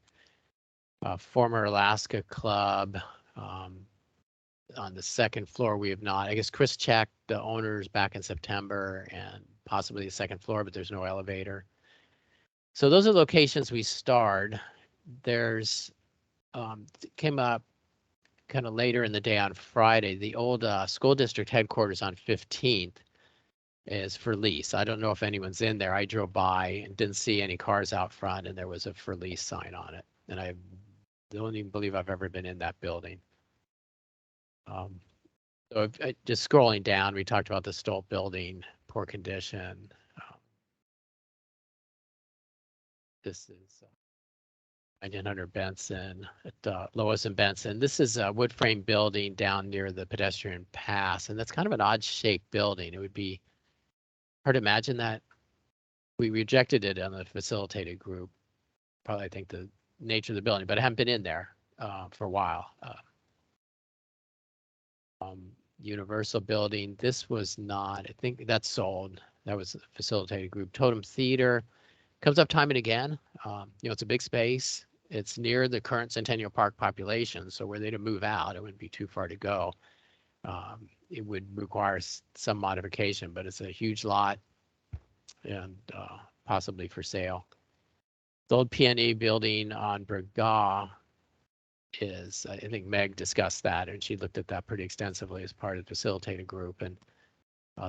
Former Alaska Club, on the second floor we have not. I guess Chris checked the owners back in September and possibly the second floor, but there's no elevator. So those are locations we starred. There's, came up kind of later in the day on Friday, the old school district headquarters on 15th. Is for lease. I don't know if anyone's in there. I drove by and didn't see any cars out front, and there was a for lease sign on it. And I don't even believe I've ever been in that building. So just scrolling down, we talked about the Stolt building, poor condition. This is 1900 Benson, at Lois and Benson. This is a wood frame building down near the pedestrian pass, and that's kind of an odd shaped building. It would be hard to imagine that. We rejected it on the facilitated group. Probably, I think, the nature of the building, but I haven't been in there for a while. Universal building, this was not, I think that's sold. That was a facilitated group. Totem Theater comes up time and again. It's a big space. It's near the current Centennial Park population, so were they to move out, it wouldn't be too far to go. It would require some modification, but it's a huge lot and possibly for sale. The old PNE building on Bergaw is, I think Meg discussed that, and she looked at that pretty extensively as part of the facilitated group. And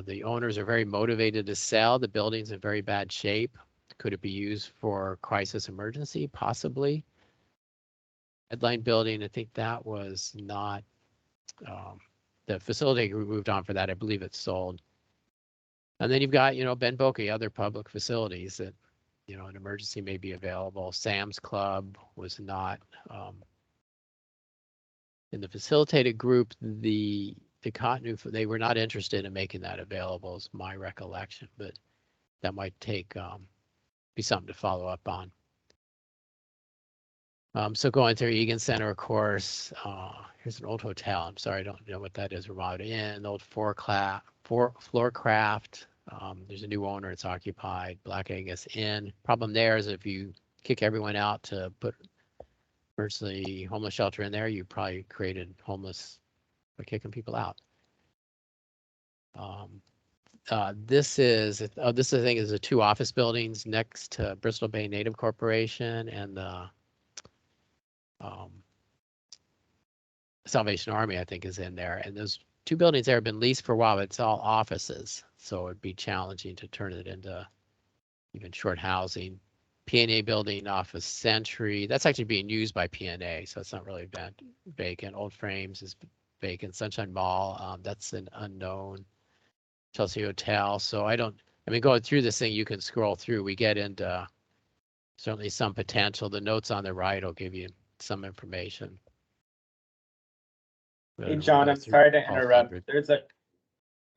the owners are very motivated to sell. The building's in very bad shape. Could it be used for crisis emergency? Possibly. Headline building, I think that was not, the facility group moved on for that. I believe it's sold. And then you've got, Ben Boke, other public facilities that, an emergency may be available. Sam's Club was not, in the facilitated group, the Cotonou, they were not interested in making that available, is my recollection, but that might be something to follow up on. So going through Egan Center, of course, here's an old hotel. I'm sorry, I don't know what that is. Ramada Inn, old Floorcraft. There's a new owner, it's occupied. Black Angus Inn. Problem there is if you kick everyone out to put emergency homeless shelter in there, you probably created homeless by kicking people out. This is I think is the 2 office buildings next to Bristol Bay Native Corporation and the Salvation Army, I think, is in there. And those 2 buildings there have been leased for a while, but it's all offices. So it'd be challenging to turn it into even short housing. PNA building off of Century, that's actually being used by PNA, so it's not really vacant. Old Frames is vacant. Sunshine Mall, that's an unknown. Chelsea Hotel, so going through this thing, you can scroll through. We get into certainly some potential. The notes on the right will give you some information. Hey, John, I'm sorry to interrupt.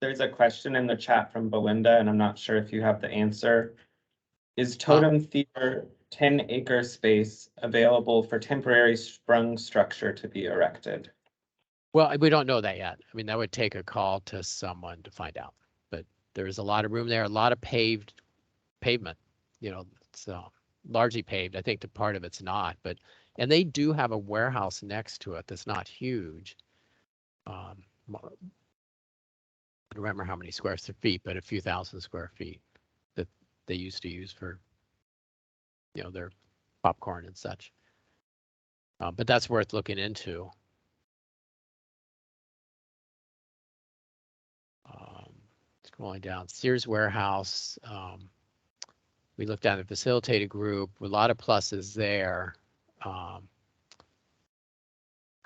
There's a question in the chat from Belinda, and I'm not sure if you have the answer. Is Totem Theater 10-acre space available for temporary sprung structure to be erected? Well, we don't know that yet. I mean, that would take a call to someone to find out. But there's a lot of room there, a lot of pavement. It's largely paved. I think the part of it's not, and they do have a warehouse next to it that's not huge. I don't remember how many square feet, but a few thousand square feet that they used to use for, their popcorn and such. But that's worth looking into. Scrolling down, Sears Warehouse. We looked at the facilitated group, a lot of pluses there.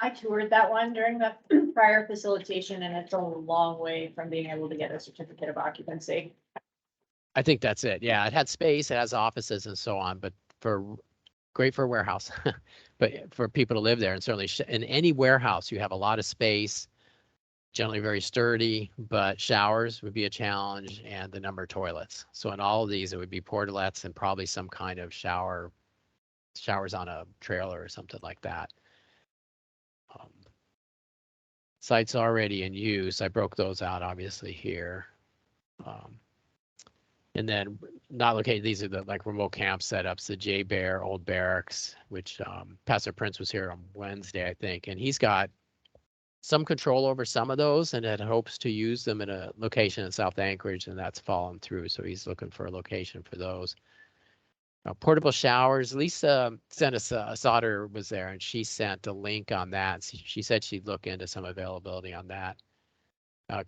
I toured that one during the prior facilitation, and it's a long way from being able to get a certificate of occupancy. I think that's it. Yeah, it had space, it has offices and so on, but great for a warehouse, but for people to live there. And certainly in any warehouse, you have a lot of space, generally very sturdy, but showers would be a challenge and the number of toilets. So in all of these, it would be portalets and probably some kind of showers on a trailer or something like that. Sites already in use. I broke those out obviously here. And then not located, these are the remote camp setups, the J Bear, Old Barracks, which Pastor Prince was here on Wednesday, I think, and he's got some control over some of those and it hopes to use them in a location in South Anchorage, and that's fallen through. So he's looking for a location for those. Portable showers, Lisa sent us, Sauter was there and she sent a link on that. She said she'd look into some availability on that.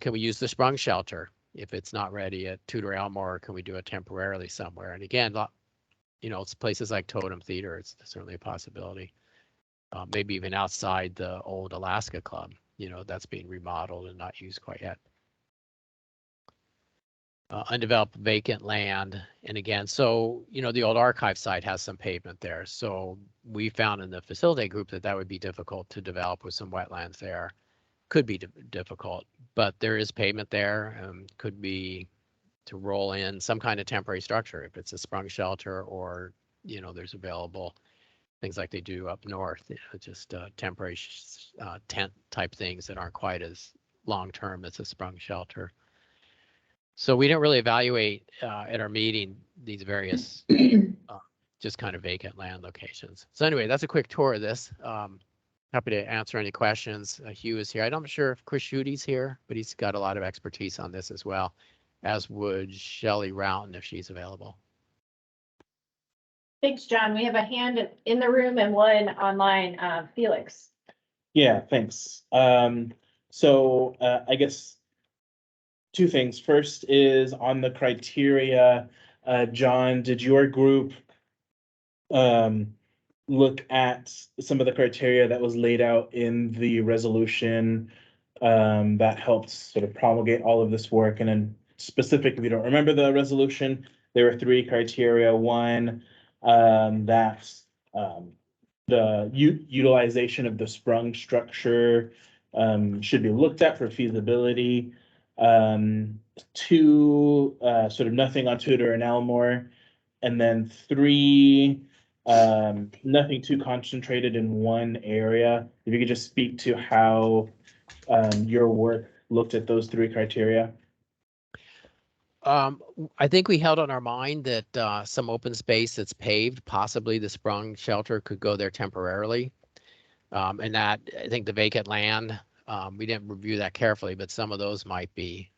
Can we use the sprung shelter if it's not ready at Tudor Elmore? Can we do it temporarily somewhere? And again, it's places like Totem Theater, it's certainly a possibility. Maybe even outside the old Alaska Club. that's being remodeled and not used quite yet. Undeveloped vacant land. And again, so, the old archive site has some pavement there. So we found in the facility group that would be difficult to develop with some wetlands there. Could be difficult, but there is pavement there. Could be to roll in some kind of temporary structure if it's a sprung shelter, or, there's available things like they do up north, just temporary tent type things that aren't quite as long-term as a sprung shelter. So we didn't really evaluate at our meeting these various just kind of vacant land locations. So anyway, that's a quick tour of this. Happy to answer any questions. Hugh is here. I'm not sure if Chris Schudy's here, but he's got a lot of expertise on this as well, as would Shelley Roughton if she's available. Thanks, John. We have a hand in the room and one online, Felix. Yeah, thanks. So I guess two things. First is on the criteria. John, did your group look at some of the criteria that was laid out in the resolution that helped sort of promulgate all of this work? And then specifically, if you don't remember the resolution, there were 3 criteria. One, that the utilization of the sprung structure should be looked at for feasibility. 2, sort of nothing on Tudor and Elmore. And then 3, nothing too concentrated in one area. If you could just speak to how your work looked at those 3 criteria. I think we held on our mind that some open space that's paved, possibly the sprung shelter could go there temporarily. And that, I think the vacant land, we didn't review that carefully, but some of those might be.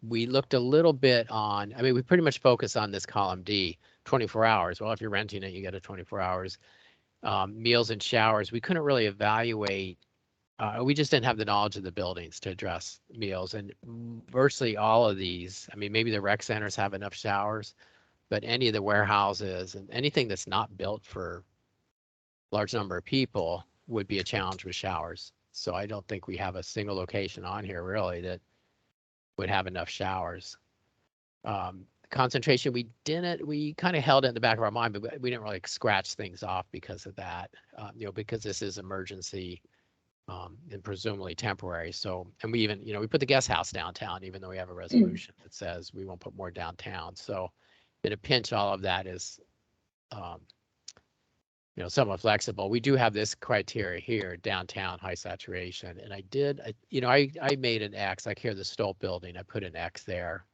We looked a little bit on, we pretty much focus on this column D, 24 hours. Well, if you're renting it, you get a 24 hours. Meals and showers, we couldn't really evaluate. We just didn't have the knowledge of the buildings to address meals, and virtually all of these, maybe the rec centers have enough showers, but any of the warehouses and anything that's not built for a large number of people would be a challenge with showers. So I don't think we have a single location on here really that would have enough showers. Concentration, we kind of held it in the back of our mind, but we didn't really scratch things off because of that, because this is emergency. And presumably temporary. So, and we even, we put the guest house downtown, even though we have a resolution that says we won't put more downtown. So in a pinch, all of that is, somewhat flexible. We do have this criteria here, downtown, high saturation. And I made an X, like here, the Stolt building, I put an X there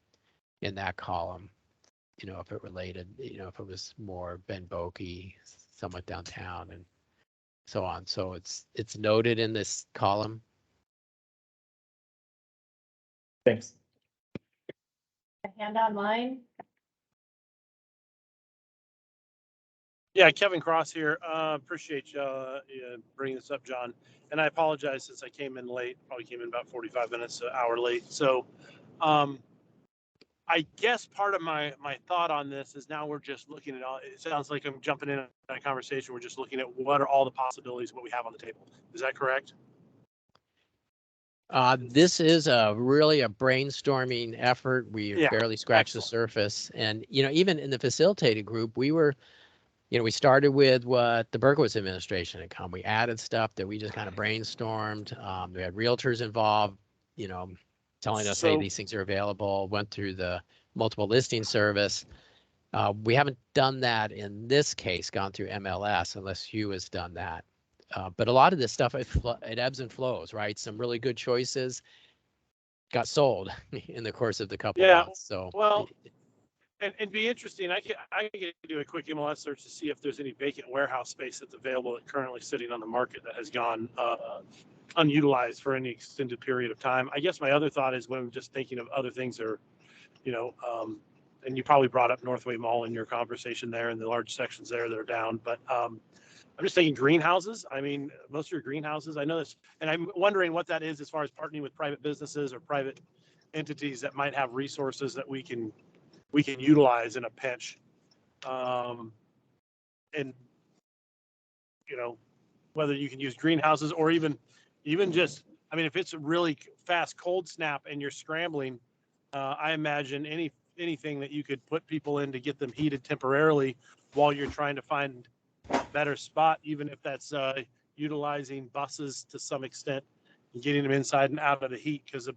in that column, if it related, if it was more Ben Boke, somewhat downtown and so on. So it's noted in this column. Thanks. A hand online. Yeah, Kevin Cross here. Appreciate you bringing this up, John. And I apologize since I came in late, probably came in about 45 minutes, an hour late. So I guess part of my thought on this is now we're just looking at all, it sounds like I'm jumping in a conversation. We're just looking at what are all the possibilities, what we have on the table. Is that correct? This is really a brainstorming effort. We barely scratched the surface. And, even in the facilitated group, we were, we started with what the Berkowitz administration had come. We added stuff that we just kind of brainstormed. We had realtors involved, telling us, hey, these things are available, went through the multiple listing service. We haven't done that in this case, gone through MLS, unless Hugh has done that. But a lot of this stuff, it ebbs and flows, right? Some really good choices got sold in the course of the couple of months. So, well, and be interesting. I can do a quick MLS search to see if there's any vacant warehouse space that's available that currently sitting on the market that has gone unutilized for any extended period of time. I guess my other thought is when I'm just thinking of other things are, and you probably brought up Northway Mall in your conversation there and the large sections there that are down, but I'm just thinking greenhouses. Most of your greenhouses, I know this, and I'm wondering what that is as far as partnering with private businesses or private entities that might have resources that we can utilize in a pinch. And, whether you can use greenhouses or even even just, I mean, if it's a really fast cold snap and you're scrambling, I imagine anything that you could put people in to get them heated temporarily while you're trying to find a better spot, even if that's utilizing buses to some extent and getting them inside and out of the heat. Because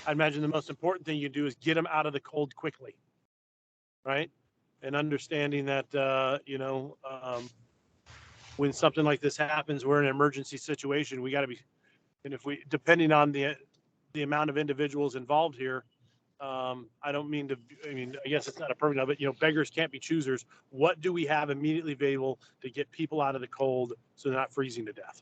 I imagine the most important thing you do is get them out of the cold quickly, right? And understanding that, when something like this happens, we're in an emergency situation. We got to be, and if we, depending on the amount of individuals involved here, I don't mean to, I guess it's not a perfect, but beggars can't be choosers. What do we have immediately available to get people out of the cold so they're not freezing to death?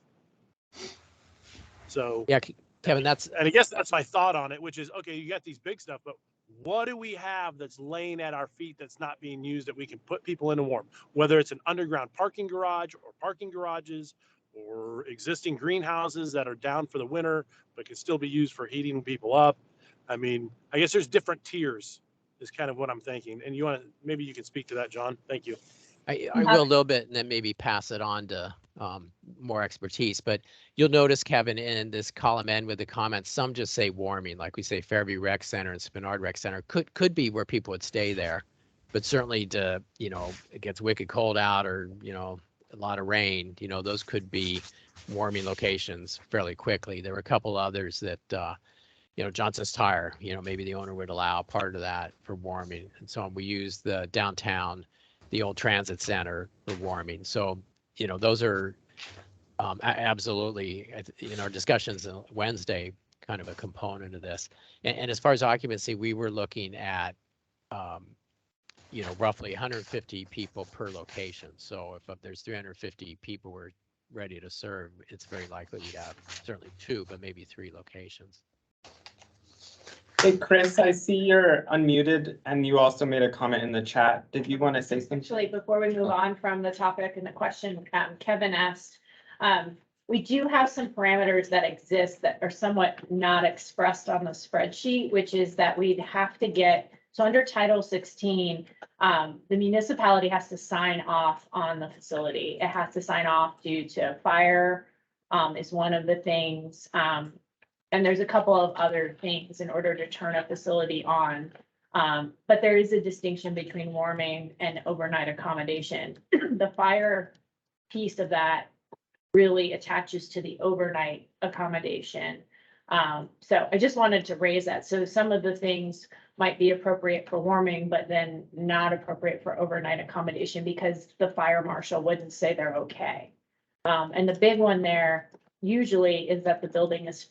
So Yeah, Kevin, and I guess that's my thought on it, which is, okay, you got these big stuff, but what do we have that's laying at our feet that's not being used that we can put people in to warm? Whether it's an underground parking garage or parking garages or existing greenhouses that are down for the winter but can still be used for heating people up. I guess there's different tiers is kind of what I'm thinking. And maybe you can speak to that, John. Thank you. I will a little bit and then maybe pass it on to more expertise. But you'll notice, Kevin, in this column N with the comments, some just say warming, like we say Fairview Rec Center and Spinard Rec Center could be where people would stay there. But certainly it gets wicked cold out or, a lot of rain, those could be warming locations fairly quickly. There were a couple others that, Johnson's Tire, maybe the owner would allow part of that for warming and so on. We use the downtown, the old transit center for warming. So, those are absolutely, in our discussions on Wednesday, kind of a component of this. And as far as occupancy, we were looking at, roughly 150 people per location. So if there's 350 people we're ready to serve, it's very likely we'd have certainly 2, but maybe 3 locations. Hey, Chris, I see you're unmuted and you also made a comment in the chat. Did you want to say something? Actually, before we move on from the topic and the question Kevin asked, we do have some parameters that exist that are somewhat not expressed on the spreadsheet, which is that we'd have to get, so under Title 16, the municipality has to sign off on the facility. It has to sign off due to fire is one of the things. And there's a couple of other things in order to turn a facility on. But there is a distinction between warming and overnight accommodation. The fire piece of that really attaches to the overnight accommodation. So I just wanted to raise that. So some of the things might be appropriate for warming, but then not appropriate for overnight accommodation because the fire marshal wouldn't say they're okay. And the big one there usually is that the building is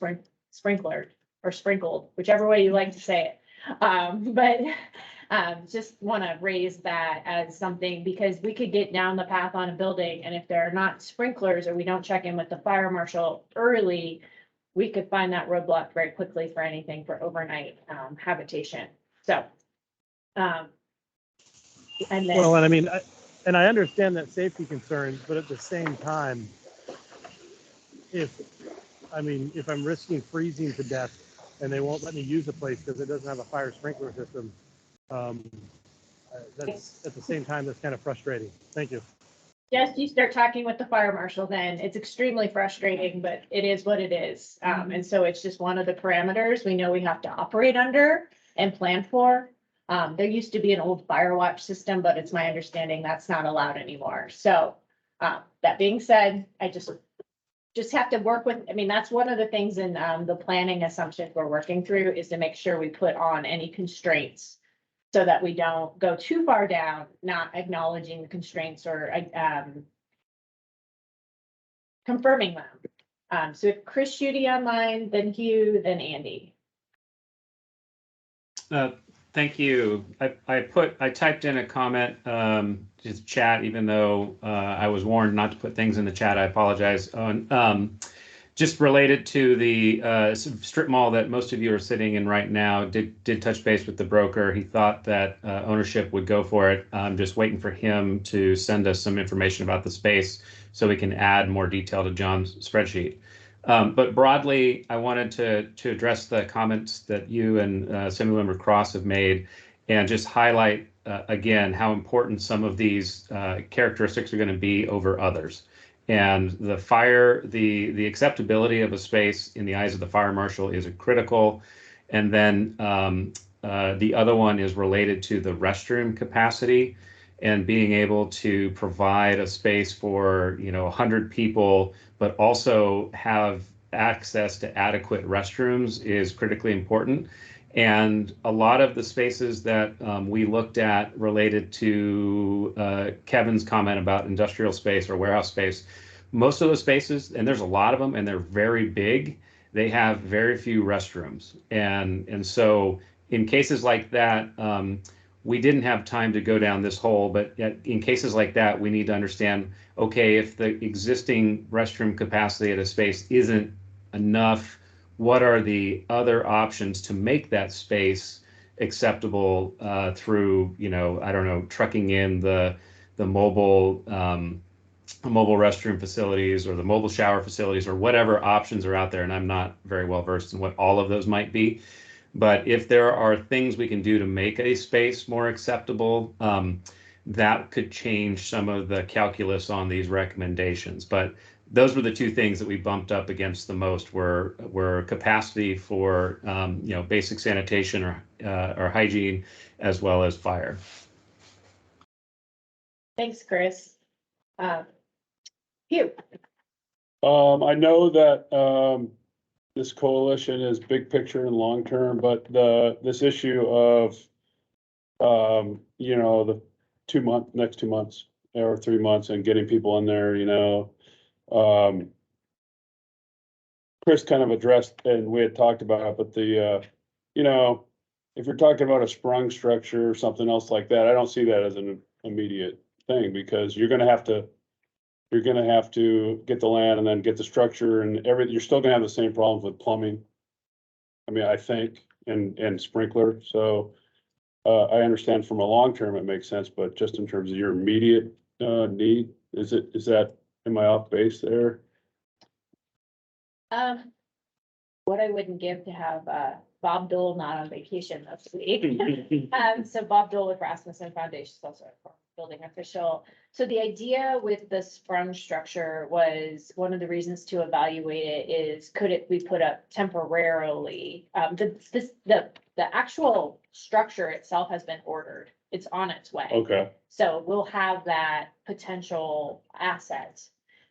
sprinklered or sprinkled, whichever way you like to say it. Just want to raise that as something because we could get down the path on a building and if there are not sprinklers or we don't check in with the fire marshal early, we could find that roadblock very quickly for anything for overnight habitation. So, and then. Well, and I understand that safety concerns, but at the same time, if I'm risking freezing to death and they won't let me use the place because it doesn't have a fire sprinkler system, that's at the same time, that's kind of frustrating. Thank you. Yes, you start talking with the fire marshal, then it's extremely frustrating, but it is what it is. And so it's just one of the parameters we know we have to operate under and plan for. There used to be an old fire watch system, but it's my understanding that's not allowed anymore. So that being said, I just have to work with, that's one of the things in the planning assumptions we're working through is to make sure we put on any constraints so that we don't go too far down, not acknowledging the constraints or confirming them. So if Chris Schutte online, then Hugh, then Andy. Thank you. I typed in a comment to chat, even though I was warned not to put things in the chat. I apologize. Just related to the strip mall that most of you are sitting in right now, did touch base with the broker. He thought that ownership would go for it. I'm just waiting for him to send us some information about the space so we can add more detail to John's spreadsheet. But broadly, I wanted to address the comments that you and Assemblymember Cross have made and just highlight again how important some of these characteristics are going to be over others. And the acceptability of a space in the eyes of the fire marshal is critical. And then the other one is related to the restroom capacity and being able to provide a space for, 100 people, but also have access to adequate restrooms is critically important. And a lot of the spaces that we looked at related to Kevin's comment about industrial space or warehouse space, most of those spaces, and there's a lot of them, and they're very big, they have very few restrooms. And so in cases like that, we didn't have time to go down this hole, but in cases like that, we need to understand, okay, if the existing restroom capacity at a space isn't enough, what are the other options to make that space acceptable through, I don't know, trucking in the mobile restroom facilities or the mobile shower facilities or whatever options are out there. And I'm not very well versed in what all of those might be. But if there are things we can do to make a space more acceptable, that could change some of the calculus on these recommendations. But those were the two things that we bumped up against the most were capacity for basic sanitation or hygiene, as well as fire. Thanks, Chris. Hugh. I know that this coalition is big picture and long term, but this issue of the next 2 months or 3 months and getting people in there, Chris kind of addressed and we had talked about it, but if you're talking about a sprung structure or something else like that, I don't see that as an immediate thing because you're gonna have to get the land and then get the structure and everything. You're still gonna have the same problems with plumbing. I mean, I think, and sprinkler. So I understand from a long term it makes sense, but just in terms of your immediate need, am I off base there? What I wouldn't give to have Bob Dole not on vacation this week. So Bob Dole with Rasmussen Foundation is also a building official. So the idea with the sprung structure was one of the reasons to evaluate it is could it be put up temporarily? The actual structure itself has been ordered. It's on its way. Okay. So we'll have that potential asset.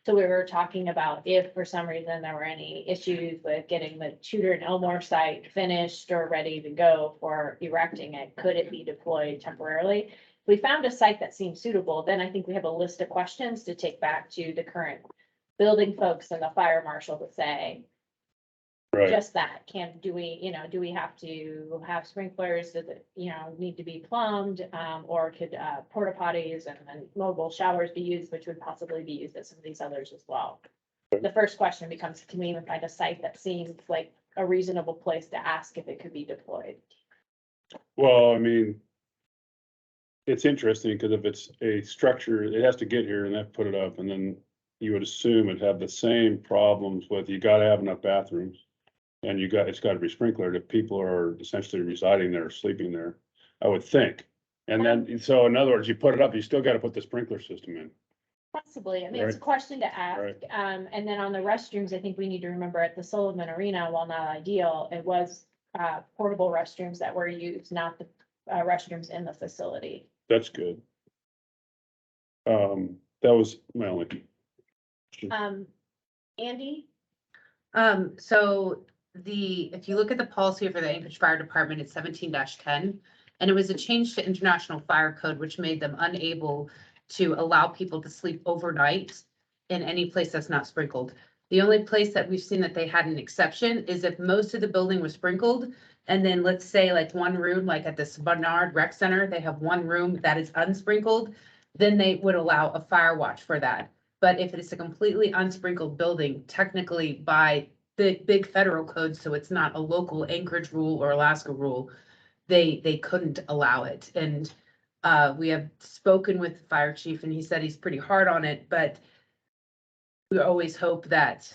So we were talking about if for some reason there were any issues with getting the Tudor and Elmore site finished or ready to go for erecting it, could it be deployed temporarily? If we found a site that seemed suitable, then I think we have a list of questions to take back to the current building folks and the fire marshal to say, right. Just that, do we have to have sprinklers that, need to be plumbed, or could, porta potties and mobile showers be used, which would possibly be used at some of these others as well. The first question becomes, can we even find a site that seems like a reasonable place to ask if it could be deployed? Well, I mean, it's interesting because if it's a structure, it has to get here and that put it up, and then you would assume it'd have the same problems with you gotta have enough bathrooms. And it's gotta be sprinklered if people are essentially residing there, sleeping there, I would think. And then, so in other words, you put it up, you still gotta put the sprinkler system in. Possibly. I mean, it's a Right. question to ask. Right. And then on the restrooms, I think we need to remember at the Sullivan Arena, while not ideal, it was portable restrooms that were used, not the restrooms in the facility. That's good. That was my only. Andy? So if you look at the policy for the Anchorage Fire Department, it's 17-10, and it was a change to International Fire Code, which made them unable to allow people to sleep overnight in any place that's not sprinkled. The only place that we've seen that they had an exception is if most of the building was sprinkled, and then let's say like one room, like at the Bernard Rec Center, they have one room that is unsprinkled, then they would allow a fire watch for that. But if it's a completely unsprinkled building, technically by the big federal code, so it's not a local Anchorage rule or Alaska rule, they couldn't allow it. And we have spoken with the fire chief and he said he's pretty hard on it, but we always hope that,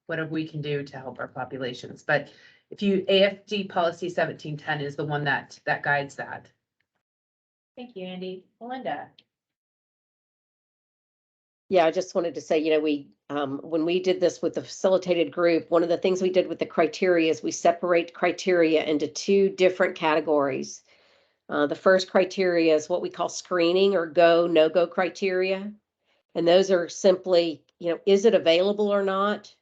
whatever we can do to help our populations. But AFD policy 1710 is the one that guides that. Thank you, Andy. Melinda? Yeah, I just wanted to say, when we did this with the facilitated group, one of the things we did with the criteria is we separate criteria into two different categories. The first criteria is what we call screening or go, no-go criteria. And those are simply, is it available or not?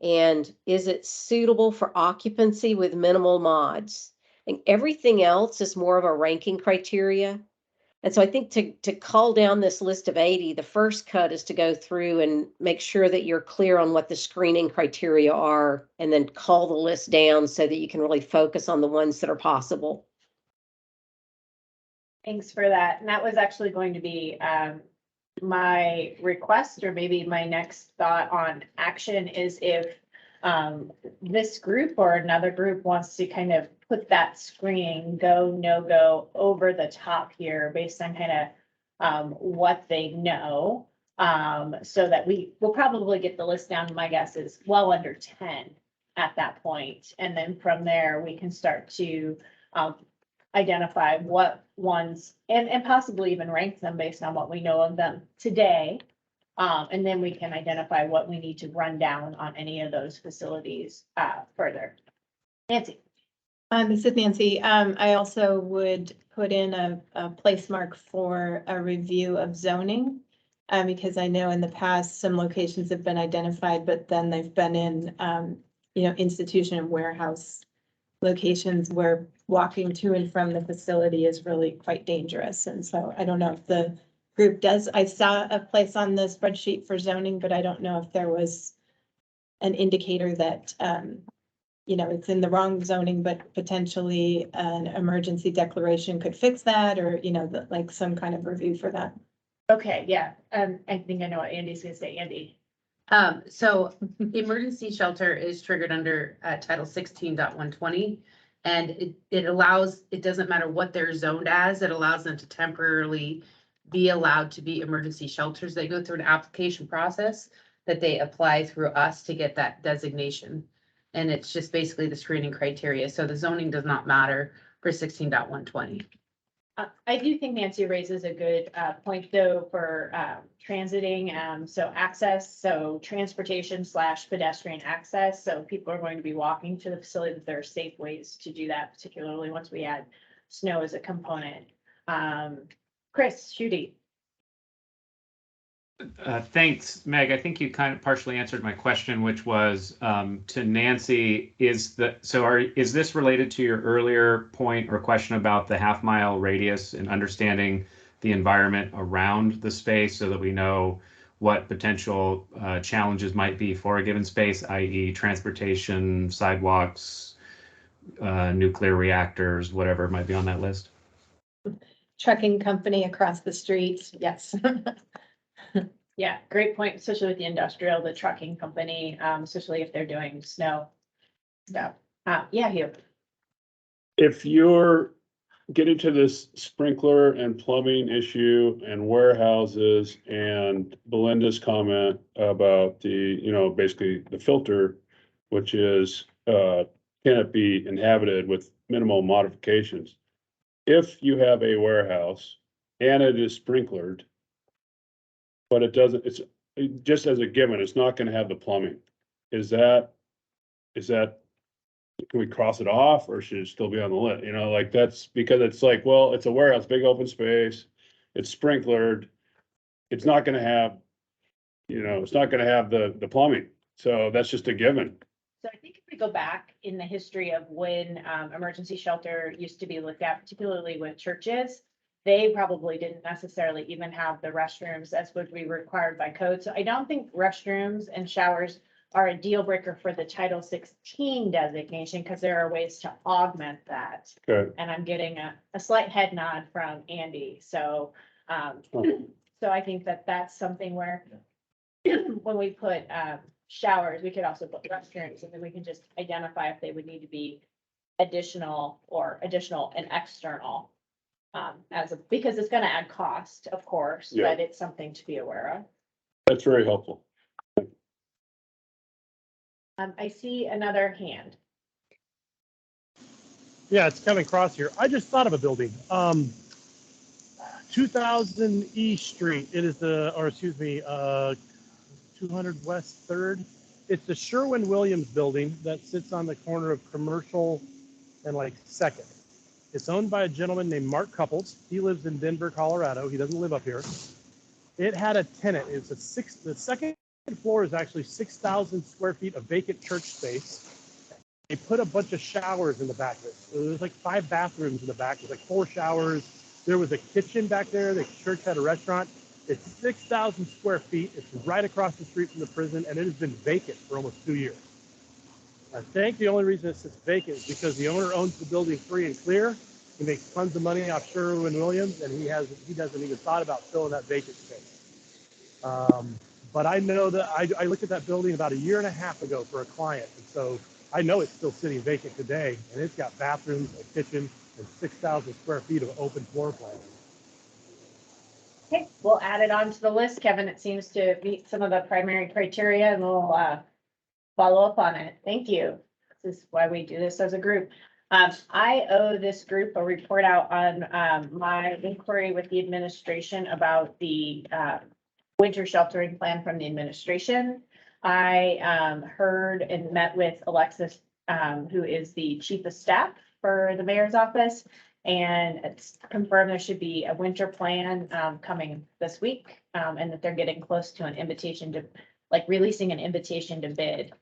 And is it suitable for occupancy with minimal mods? And everything else is more of a ranking criteria. And so I think to call down this list of 80, the first cut is to go through and make sure that you're clear on what the screening criteria are, and then call the list down so that you can really focus on the ones that are possible. Thanks for that. And that was actually going to be my request, or maybe my next thought on action, is if this group or another group wants to kind of put that screening go, no go over the top here based on kind of what they know, so that we will probably get the list down. My guess is well under 10 at that point. And then from there, we can start to identify what ones and possibly even rank them based on what we know of them today. And then we can identify what we need to run down on any of those facilities further. Nancy. This is Nancy. I also would put in a place mark for a review of zoning. Because I know in the past, some locations have been identified, but then they've been in, institution and warehouse locations where walking to and from the facility is really quite dangerous. And so I don't know if the group does, I saw a place on the spreadsheet for zoning, but I don't know if there was an indicator that, it's in the wrong zoning, but potentially an emergency declaration could fix that, or, like some kind of review for that. Okay, yeah. I think I know what Andy's gonna say. Andy. So emergency shelter is triggered under Title 16.120. And it allows, it doesn't matter what they're zoned as, it allows them to temporarily be allowed to be emergency shelters. They go through an application process that they apply through us to get that designation. And it's just basically the screening criteria. So the zoning does not matter for 16.120. I do think Nancy raises a good point though for transiting, so access, so transportation / pedestrian access. So people are going to be walking to the facility, that there are safe ways to do that, particularly once we add snow as a component. Chris, Shooty. Thanks, Meg. I think you kind of partially answered my question, which was to Nancy. Is this related to your earlier point or question about the half-mile radius and understanding the environment around the space so that we know what potential challenges might be for a given space, i.e. transportation, sidewalks, nuclear reactors, whatever might be on that list? Trucking company across the street, yes. Yeah, great point, especially with the industrial, the trucking company, especially if they're doing snow stuff. Yeah, Hugh. If you're getting to this sprinkler and plumbing issue and warehouses and Belinda's comment about the, basically the filter, which is, can it be inhabited with minimal modifications? If you have a warehouse and it is sprinklered, but it doesn't, it's just as a given, it's not gonna have the plumbing. Is that, can we cross it off, or should it still be on the list? That's because it's like, well, it's a warehouse, big open space, it's sprinklered. It's not gonna have, it's not gonna have the plumbing. So that's just a given. So I think if we go back in the history of when emergency shelter used to be looked at, particularly with churches, they probably didn't necessarily even have the restrooms as would be required by code. So I don't think restrooms and showers are a deal breaker for the Title 16 designation, because there are ways to augment that. Okay. And I'm getting a slight head nod from Andy. So, so I think that's something where when we put showers, we could also put restrooms, and then we can just identify if they would need to be additional and external. Because it's gonna add cost, of course, Yeah. but it's something to be aware of. That's very helpful. I see another hand. Yeah, it's Kevin Cross here. I just thought of a building. To 2000 East Street. It is the, or excuse me, 200 West 3rd. It's the Sherwin-Williams building that sits on the corner of Commercial and like 2nd. It's owned by a gentleman named Mark Couples. He lives in Denver, Colorado. He doesn't live up here. It had a tenant. It's the second floor is actually 6,000 square feet of vacant church space. They put a bunch of showers in the back of it. So there's like 5 bathrooms in the back. There's like 4 showers. There was a kitchen back there. The church had a restaurant. It's 6,000 square feet. It's right across the street from the prison, and it has been vacant for almost 2 years. I think the only reason it sits vacant is because the owner owns the building free and clear. He makes tons of money off Sherwin-Williams, and he doesn't even thought about filling that vacant space. But I know that I looked at that building about 1.5 years ago for a client, and so I know it's still sitting vacant today, and it's got bathrooms, a kitchen, and 6,000 square feet of open floor plan. Okay, we'll add it onto the list, Kevin. It seems to meet some of the primary criteria, and we'll follow up on it. Thank you. This is why we do this as a group. I owe this group a report out on my inquiry with the administration about the winter sheltering plan from the administration. I heard and met with Alexis, who is the chief of staff for the mayor's office, and it's confirmed there should be a winter plan coming this week, and that they're getting close to an invitation to, like, releasing an invitation to bid.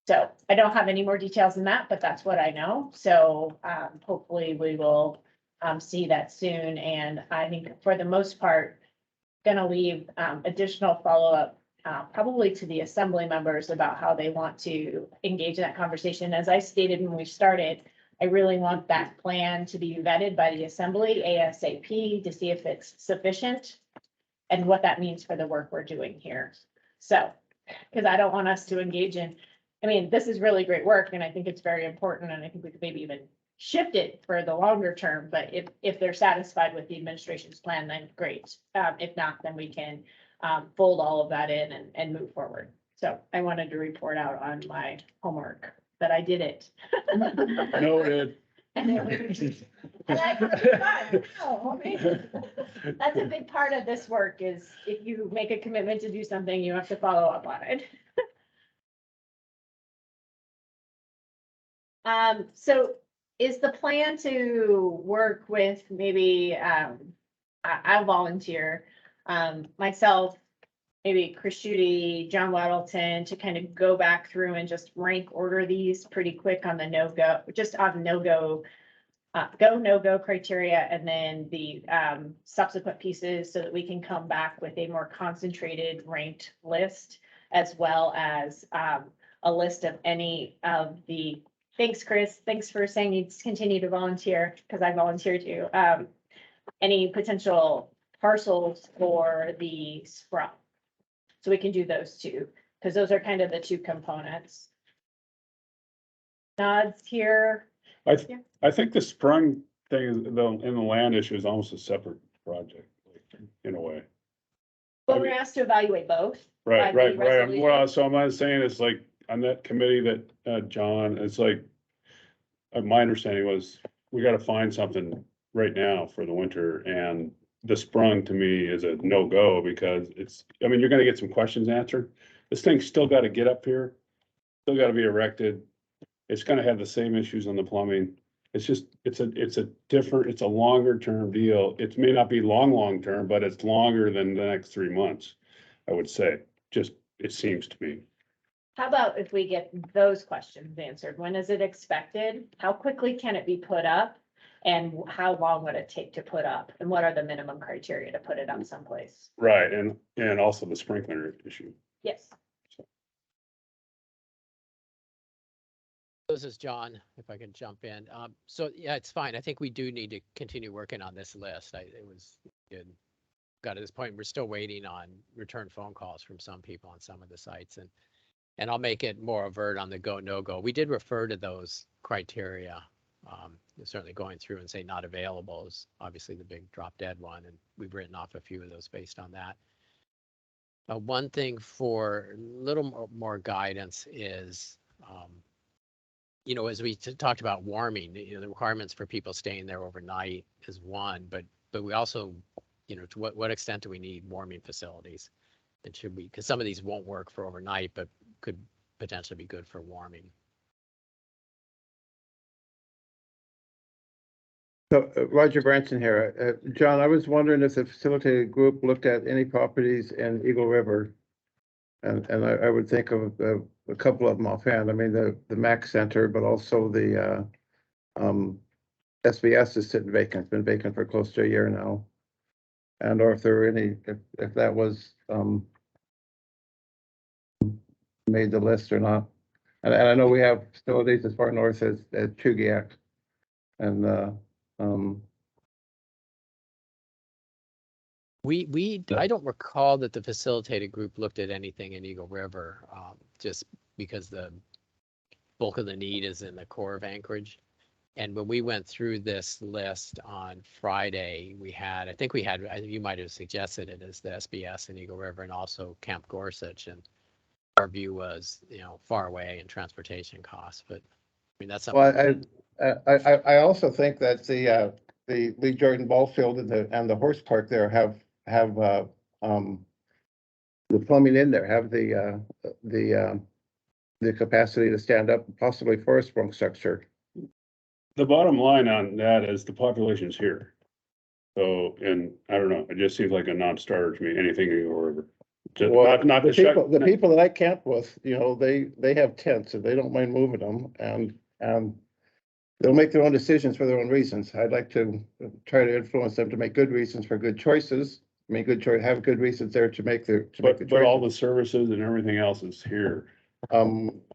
So I don't have any more details than that, but that's what I know. So hopefully we will see that soon. And I think for the most part, gonna leave additional follow-up probably to the assembly members about how they want to engage in that conversation. As I stated when we started, I really want that plan to be vetted by the assembly ASAP to see if it's sufficient and what that means for the work we're doing here. So, because I don't want us to engage in, I mean, this is really great work and I think it's very important, and I think we could maybe even shift it for the longer term, but if they're satisfied with the administration's plan, then great. If not, then we can fold all of that in and move forward. So I wanted to report out on my homework, that I did it. Noted. And that's a big part of this work, is if you make a commitment to do something, you have to follow up on it. So is the plan to work with maybe, I'll volunteer, myself, maybe Chris Schutte, John Waddleton, to kind of go back through and just rank order these pretty quick on the no-go, just on no-go, no-go criteria, and then the subsequent pieces, so that we can come back with a more concentrated ranked list, as well as a list of any of the, thanks, Chris, thanks for saying you continue to volunteer, because I volunteer too, any potential parcels for the sprung. So we can do those two, because those are kind of the two components. Nods here. I think the sprung thing in the land issue is almost a separate project, in a way. But we're asked to evaluate both. Right. resolution. Well, so I'm not saying it's like on that committee that, John, it's like, my understanding was we gotta find something right now for the winter, and the sprung to me is a no-go, because it's, I mean, you're gonna get some questions answered. This thing's still gotta get up here, still gotta be erected. It's gonna have the same issues on the plumbing. It's just, it's a longer term deal. It may not be long term, but it's longer than the next 3 months, I would say. Just, it seems to me. How about if we get those questions answered? When is it expected? How quickly can it be put up? And how long would it take to put up? And what are the minimum criteria to put it up someplace? Right, and also the sprinkler issue. Yes. This is John, if I can jump in. So yeah, it's fine. I think we do need to continue working on this list. It was good. Got to this point, we're still waiting on return phone calls from some people on some of the sites, and I'll make it more overt on the go, no go. We did refer to those criteria. Certainly going through and say not available is obviously the big drop dead one, and we've written off a few of those based on that. One thing for a little more guidance is, as we talked about warming, the requirements for people staying there overnight is one, but but we also, to what extent do we need warming facilities? And should we, because some of these won't work for overnight, but could potentially be good for warming. So Roger Branson here. John, I was wondering if the facilitated group looked at any properties in Eagle River. And I would think of a couple of them offhand. I mean, the Mac Center, but also the SBS is sitting vacant. It's been vacant for close to a year now. And or if there were any, if that was made the list or not. And I know we have facilities as far north as Chugiak. And I don't recall that the facilitated group looked at anything in Eagle River, just because the bulk of the need is in the core of Anchorage. And when we went through this list on Friday, I think you might have suggested it as the SBS in Eagle River and also Camp Gorsuch. And our view was, far away in transportation costs, but I mean, that's something. Well, I also think that the Lee Jordan Ball Field and the horse park there have the plumbing in there, have the capacity to stand up possibly for a sprung structure. The bottom line on that is the population's here. So, and I don't know, it just seems like a non-starter to me, anything in Eagle River. Well, the people that I camp with, they have tents and they don't mind moving them and they'll make their own decisions for their own reasons. I'd like to try to influence them to make good reasons for good choices, have good reasons there to make the choices. But all the services and everything else is here.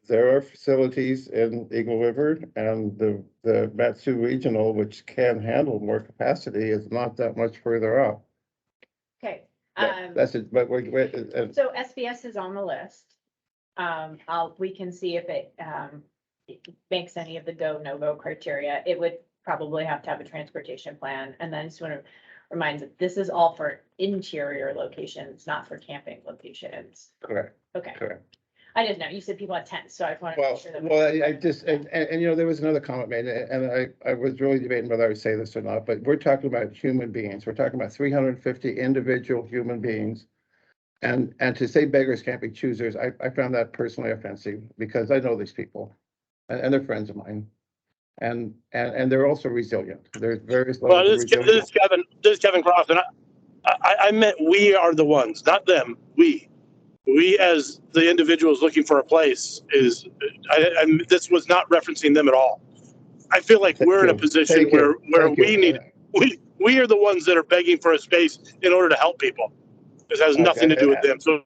There are facilities in Eagle River and the Matsu Regional, which can handle more capacity, is not that much further up. Okay. That's it, but So SBS is on the list. We can see if it makes any of the go, no go criteria. It would probably have to have a transportation plan. And then just want to remind that this is all for interior locations, not for camping locations. Correct. Okay. Correct. I didn't know. You said people had tents, so I wanted to Well, make sure that. well, I just, and there was another comment made, and I was really debating whether I would say this or not, but we're talking about human beings. We're talking about 350 individual human beings. And to say beggars can't be choosers, I found that personally offensive because I know these people and they're friends of mine. And they're also resilient. There's various Well, levels of resilience. this is Kevin Cross, and I meant we are the ones, not them. We as the individuals looking for a place this was not referencing them at all. I feel like we're in a position where we are the ones that are begging for a space in order to help people. This has nothing to do with them. So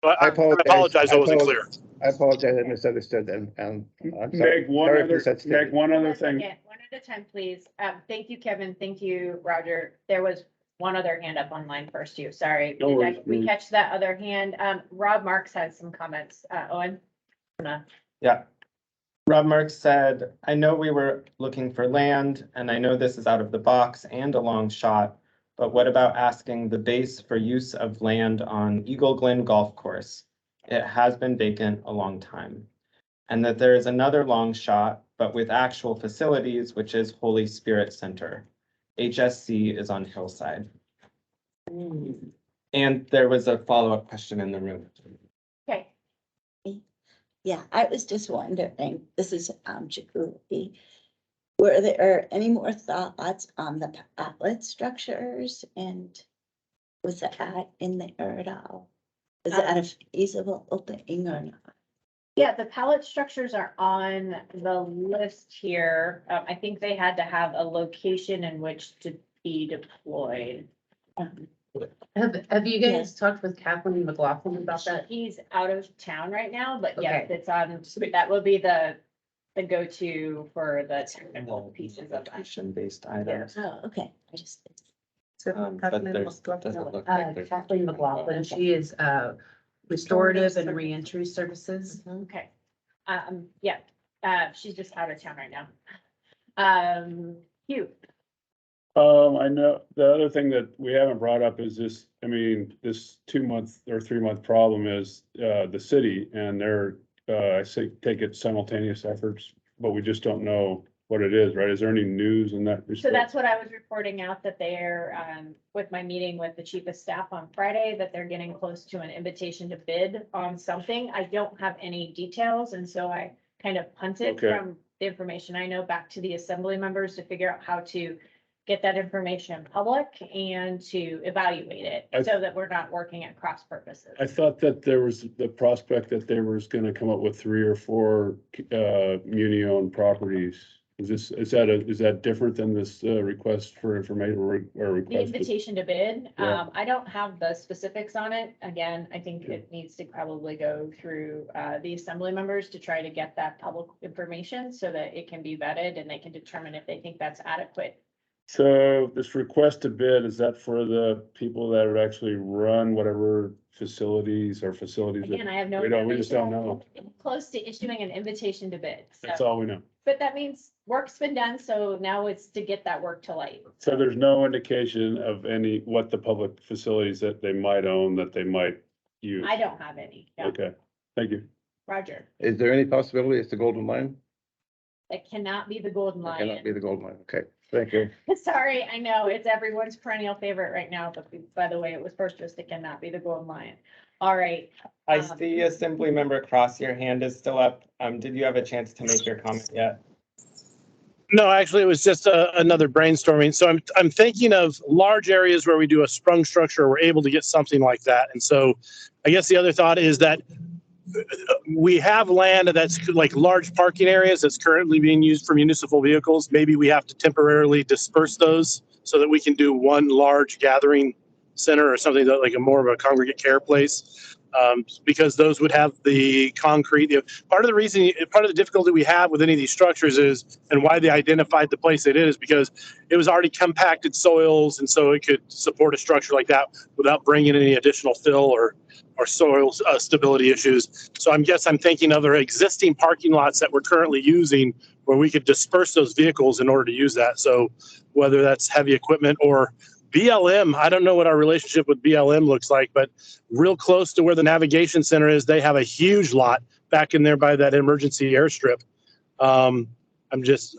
I apologize. I wasn't clear. I apologize. I misunderstood then. And I'm Meg, sorry. one other thing. One at a time, please. Thank you, Kevin. Thank you, Roger. There was one other hand up online first too. Sorry. No worries. We catch that other hand. Rob Marks has some comments. Owen? Yeah. Rob Marks said, I know we were looking for land and I know this is out of the box and a long shot, but what about asking the base for use of land on Eagle Glen Golf Course? It has been vacant a long time. And that there is another long shot, but with actual facilities, which is Holy Spirit Center. HSC is on Hillside. And there was a follow-up question in the room. Okay. Yeah, I was just wondering, this is Jacoby. Were there any more thoughts on the pallet structures and was that in there at all? Is that a feasible opening or not? Yeah, the pallet structures are on the list here. I think they had to have a location in which to be deployed. Have you guys talked with Kathleen McLaughlin about that? He's out of town right now, but yes, Okay. it's on, that will be the go-to for the technical pieces of that. Location-based items. Oh, okay, I just. But there's, doesn't look like there's. Kathleen McLaughlin, she is restorative and reentry services. Okay. Yeah, she's just out of town right now. Hugh. I know the other thing that we haven't brought up is this, I mean, this 2-month or 3-month problem is the city and their, I say, take it simultaneous efforts, but we just don't know what it is, right? Is there any news in that So respect? that's what I was reporting out, that they're, with my meeting with the chief of staff on Friday, that they're getting close to an invitation to bid on something. I don't have any details, and so I kind of punted Okay. from the information I know back to the assembly members to figure out how to get that information public and to evaluate it, so that we're not working at cross purposes. I thought that there was the prospect that they was gonna come up with 3 or 4 muni-owned properties. Is that different than this request for information or The request? invitation to bid, Yeah. I don't have the specifics on it. Again, I think it needs to probably go through the assembly members to try to get that public information so that it can be vetted and they can determine if they think that's adequate. So this request to bid, is that for the people that would actually run whatever facilities? that- Again, I have no. We just don't information. know. It's close to issuing an invitation to bid. That's So, all we know. but that means work's been done, so now it's to get that work to light. So there's no indication of what the public facilities that they might own, that they might use? I don't have any. No. Okay, thank you. Roger, Is there any possibility it's the Golden Lion? it cannot be the Golden It Lion. cannot be the Golden Lion. Okay, thank you. Sorry, I know it's everyone's perennial favorite right now, but by the way, it was purchased. It cannot be the Golden Lion. All right. I see Assembly Member Cross, your hand is still up. Did you have a chance to make your comment yet? No, actually, it was just another brainstorming. So I'm thinking of large areas where we do a sprung structure. We're able to get something like that. And so I guess the other thought is that we have land that's like large parking areas that's currently being used for municipal vehicles. Maybe we have to temporarily disperse those so that we can do one large gathering center or something that like a more of a congregate care place. Because those would have the concrete. Part of the difficulty we have with any of these structures is, and why they identified the place it is, because it was already compacted soils, and so it could support a structure like that without bringing any additional fill or soil stability issues. So I'm thinking of our existing parking lots that we're currently using, where we could disperse those vehicles in order to use that. So whether that's heavy equipment or BLM, I don't know what our relationship with BLM looks like, but real close to where the navigation center is, they have a huge lot back in there by that emergency airstrip. I'm just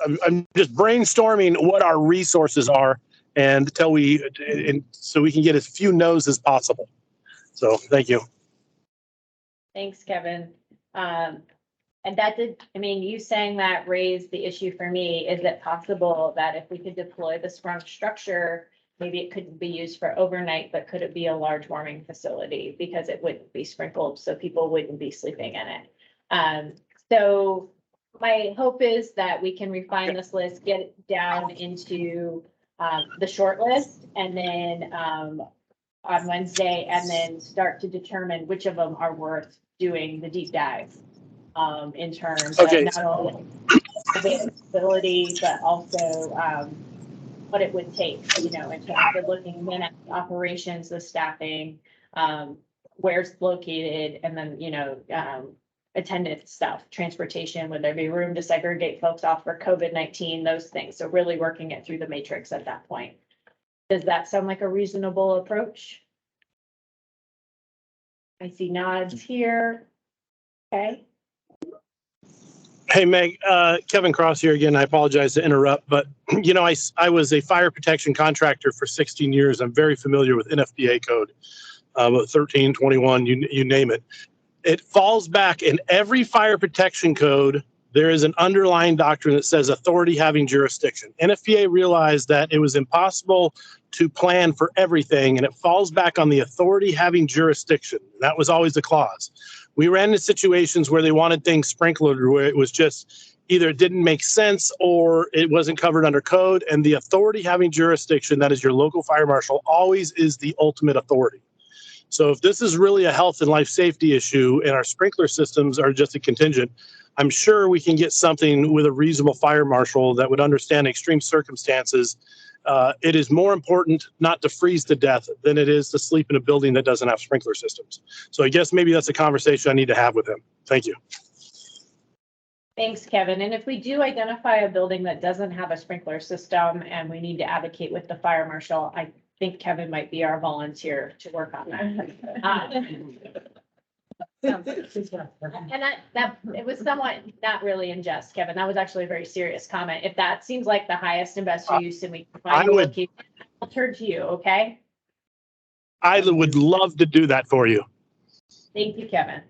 brainstorming what our resources are and so we can get as few no's as possible. So thank you. Thanks, Kevin. And that you saying that raised the issue for me. Is it possible that if we could deploy the sprung structure, maybe it couldn't be used for overnight, but could it be a large warming facility because it wouldn't be sprinkled, so people wouldn't be sleeping in it? So my hope is that we can refine this list, get it down into the short list, and then on Wednesday, and then start to determine which of them are worth doing the deep dive in terms of not only availability, but also what it would take, in terms of looking then at the operations, the staffing, where it's located, and then, attendance stuff, transportation, would there be room to segregate folks off for COVID-19, those things. So really working it through the matrix at that point. Does that sound like a reasonable approach? I see nods here. Okay. Hey, Meg, Kevin Cross here again. I apologize to interrupt, but I was a fire protection contractor for 16 years. I'm very familiar with NFPA code, 13, 21, you name it. It falls back in every fire protection code. There is an underlying doctrine that says authority having jurisdiction. NFPA realized that it was impossible to plan for everything, and it falls back on the authority having jurisdiction. That was always the clause. We ran into situations where they wanted things sprinkled, where it was just either it didn't make sense or it wasn't covered under code, and the authority having jurisdiction, that is your local fire marshal, always is the ultimate authority. So if this is really a health and life safety issue and our sprinkler systems are just a contingent, I'm sure we can get something with a reasonable fire marshal that would understand extreme circumstances. It is more important not to freeze to death than it is to sleep in a building that doesn't have sprinkler systems. So I guess maybe that's a conversation I need to have with him. Thank you. Thanks, Kevin. And if we do identify a building that doesn't have a sprinkler system and we need to advocate with the fire marshal, I think Kevin might be our volunteer to work on that. Sounds good. And it was somewhat not really in jest, Kevin. That was actually a very serious comment. If that seems like the highest and best use and we can find I a would- location, I'll turn to you, okay? I would love to do that for you. Thank you, Kevin.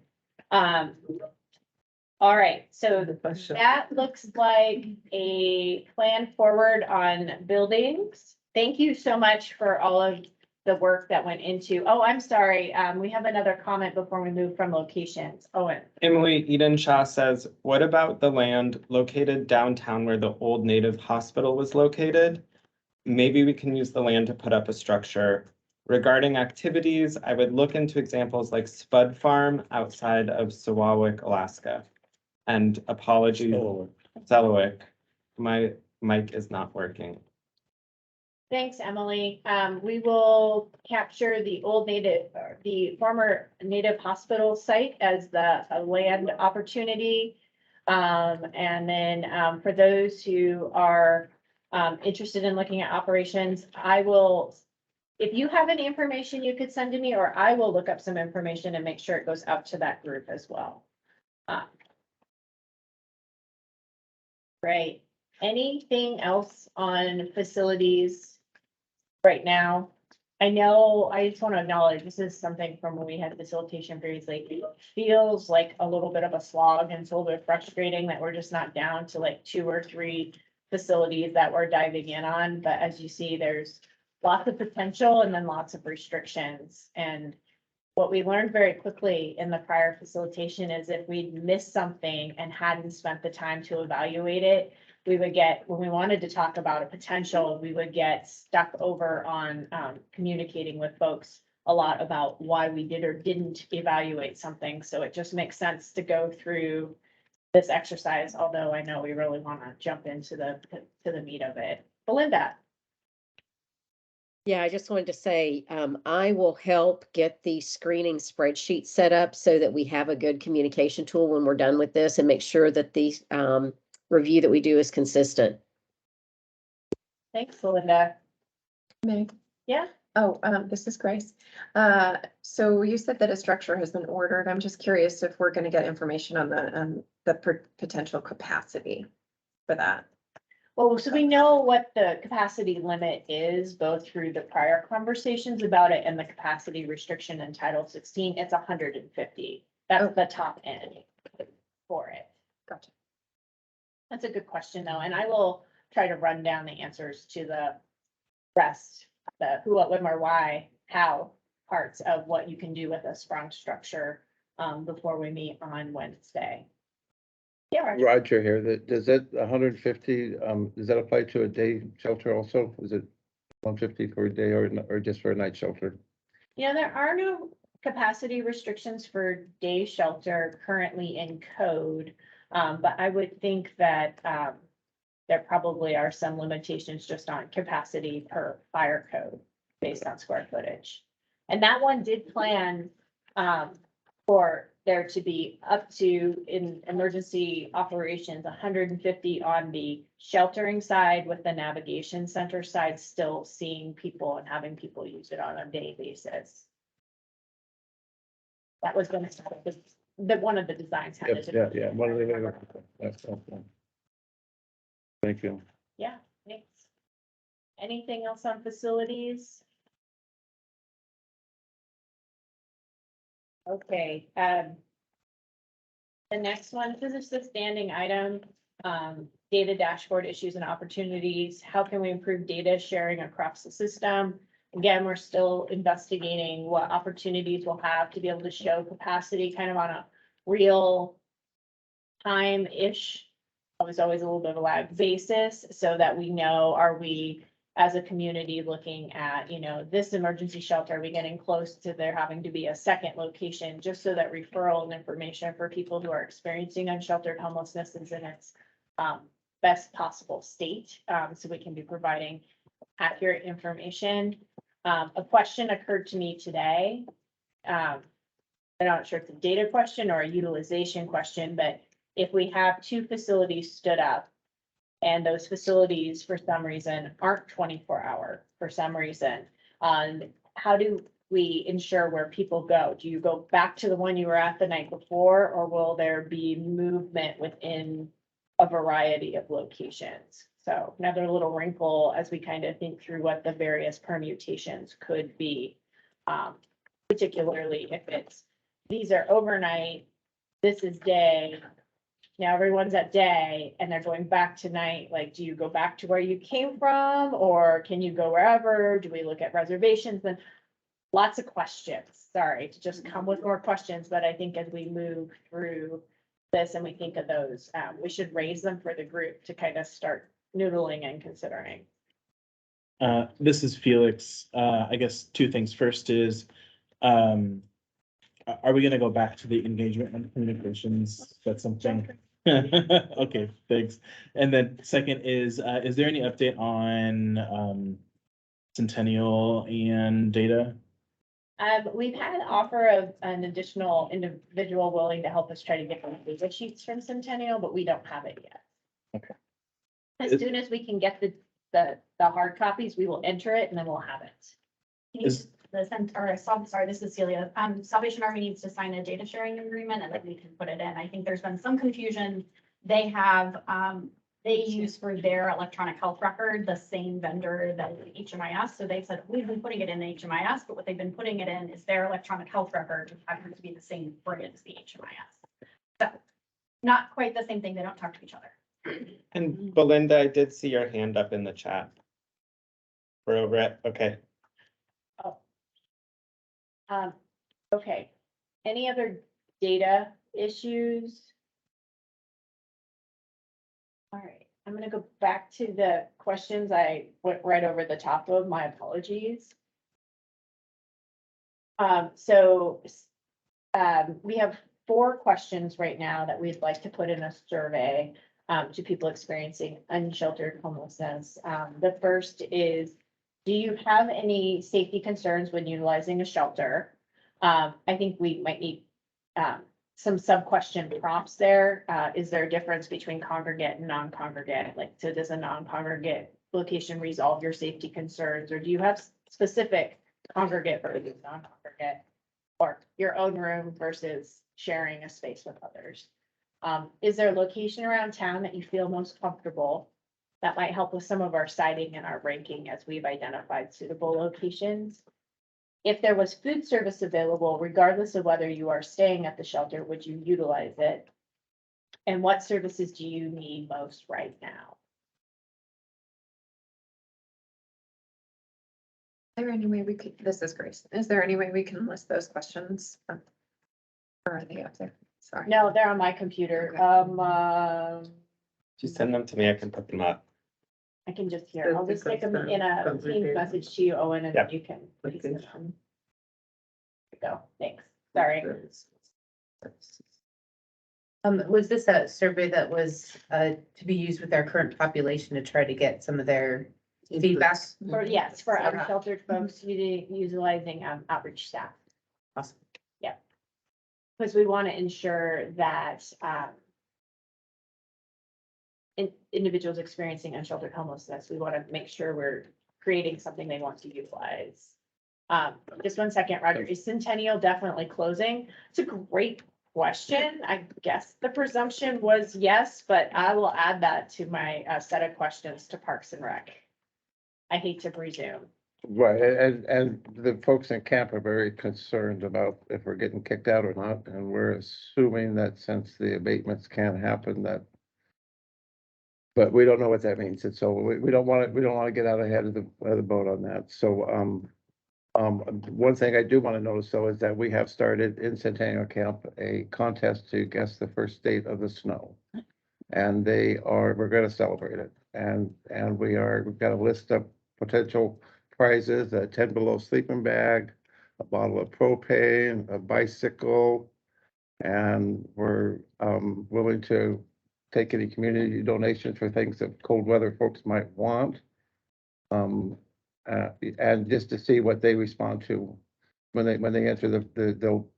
All right, so that looks like a plan forward on buildings. Thank you so much for all of the work that went into, oh, I'm sorry, we have another comment before we move from locations. Owen. Emily Eden Shaw says, what about the land located downtown where the old Native Hospital was located? Maybe we can use the land to put up a structure. Regarding activities, I would look into examples like Spud Farm outside of Sawawick, Alaska. And apologies, Selawik, my mic is not working. Thanks, Emily. We will capture the old native, or the former Native Hospital site as the land opportunity. And then for those who are interested in looking at operations, I will, if you have any information you could send to me, or I will look up some information and make sure it goes out to that group as well. Great. Anything else on facilities right now? I know, I just want to acknowledge, this is something from when we had facilitation previously. It feels like a little bit of a slog and it's a little bit frustrating that we're just not down to like 2 or 3 facilities that we're diving in on. But as you see, there's lots of potential and then lots of restrictions. And what we learned very quickly in the prior facilitation is if we'd missed something and hadn't spent the time to evaluate it, we would get, when we wanted to talk about a potential, we would get stuck over on communicating with folks a lot about why we did or didn't evaluate something. So it just makes sense to go through this exercise, although I know we really want to jump into the meat of it. Belinda. Yeah, I just wanted to say, I will help get the screening spreadsheet set up so that we have a good communication tool when we're done with this and make sure that the review that we do is consistent. Thanks, Belinda. Meg? Yeah. Oh, this is Grace. So you said that a structure has been ordered. I'm just curious if we're gonna get information on the potential capacity for that. Well, so we know what the capacity limit is, both through the prior conversations about it and the capacity restriction in Title 16. It's 150. That's the top end for it. Gotcha. That's a good question, though, and I will try to run down the answers to the rest, the who, what, when, where, why, how parts of what you can do with a sprung structure before we meet on Wednesday. Yeah, Roger. Roger here, does that 150, does that apply to a day shelter also? Is it 150 for a day or just for a night shelter? Yeah, there are no capacity restrictions for day shelter currently in code. But I would think that there probably are some limitations just on capacity per fire code based on square footage. And that one did plan for there to be up to, in emergency operations, 150 on the sheltering side, with the navigation center side still seeing people and having people use it on a day basis. That was going to start the one of the designs had it. Yeah. One of the, that's helpful. Thank you. Yeah, thanks. Anything else on facilities? Okay, the next one, this is the standing item, data dashboard issues and opportunities. How can we improve data sharing across the system? Again, we're still investigating what opportunities we'll have to be able to show capacity kind of on a real time-ish. Always a little bit of a lag basis so that we know, are we as a community looking at, this emergency shelter, are we getting close to there having to be a second location, just so that referral and information for people who are experiencing unsheltered homelessness is in its best possible state, so we can be providing accurate information. A question occurred to me today. I'm not sure if it's a data question or a utilization question, but if we have 2 facilities stood up and those facilities for some reason aren't 24-hour for some reason, how do we ensure where people go? Do you go back to the one you were at the night before, or will there be movement within a variety of locations? So another little wrinkle as we kind of think through what the various permutations could be. Particularly if it's, these are overnight, this is day. Now everyone's at day and they're going back to night. Like, do you go back to where you came from, or can you go wherever? Do we look at reservations? Then lots of questions. Sorry to just come with more questions, but I think as we move through this and we think of those, we should raise them for the group to kind of start noodling and considering. This is Felix. I guess two things. First is, are we gonna go back to the engagement and communications? That's something. Okay, thanks. And then second is there any update on Centennial and data? We've had an offer of an additional individual willing to help us try to get the data sheets from Centennial, but we don't have it yet. Okay. As soon as we can get the hard copies, we will enter it and then we'll have it. Sorry, this is Celia. Salvation Army needs to sign a data sharing agreement and then we can put it in. I think there's been some confusion. They have, they use for their electronic health record, the same vendor that HMIS. So they've said, we've been putting it in HMIS, but what they've been putting it in is their electronic health record, which happens to be the same brand as the HMIS. So not quite the same thing. They don't talk to each other. And Belinda, I did see your hand up in the chat. We're over it, okay. Okay, any other data issues? All right, I'm gonna go back to the questions I went right over the top of. My apologies. We have 4 questions right now that we'd like to put in a survey to people experiencing unsheltered homelessness. The first is, do you have any safety concerns when utilizing a shelter? I think we might need some sub-question prompts there. Is there a difference between congregate and non-congregate? Like, so does a non-congregate location resolve your safety concerns, or do you have specific congregate versus non-congregate? Or your own room versus sharing a space with others? Is there a location around town that you feel most comfortable? That might help with some of our citing and our ranking as we've identified suitable locations. If there was food service available, regardless of whether you are staying at the shelter, would you utilize it? And what services do you need most right now? Is there any way we could, this is Grace, is there any way we can list those questions? Or are they up there? Sorry. No, they're on my computer. If you send them to me, I can put them up. I can just hear, I'll just stick them in a Teams message to you, Owen, and Yeah. you can. There you go, thanks, sorry. Was this a survey that was to be used with our current population to try to get some of their feedback? Yes, for unsheltered folks utilizing outreach staff. Awesome. Yeah. Because we want to ensure that individuals experiencing unsheltered homelessness, we want to make sure we're creating something they want to utilize. Just 1 second, Roger, is Centennial definitely closing? It's a great question. I guess the presumption was yes, but I will add that to my set of questions to Parks and Rec. I hate to presume. Right, and the folks in camp are very concerned about if we're getting kicked out or not, and we're assuming that since the abatements can't happen, that. But we don't know what that means, and so we don't want to get out ahead of the boat on that. So one thing I do want to notice though is that we have started in Centennial Camp a contest to guess the first date of the snow, and we're going to celebrate it, and we've got a list of potential prizes: a 10 below sleeping bag, a bottle of propane, a bicycle, and we're willing to take any community donations for things that cold weather folks might want. And just to see what they respond to when they enter they'll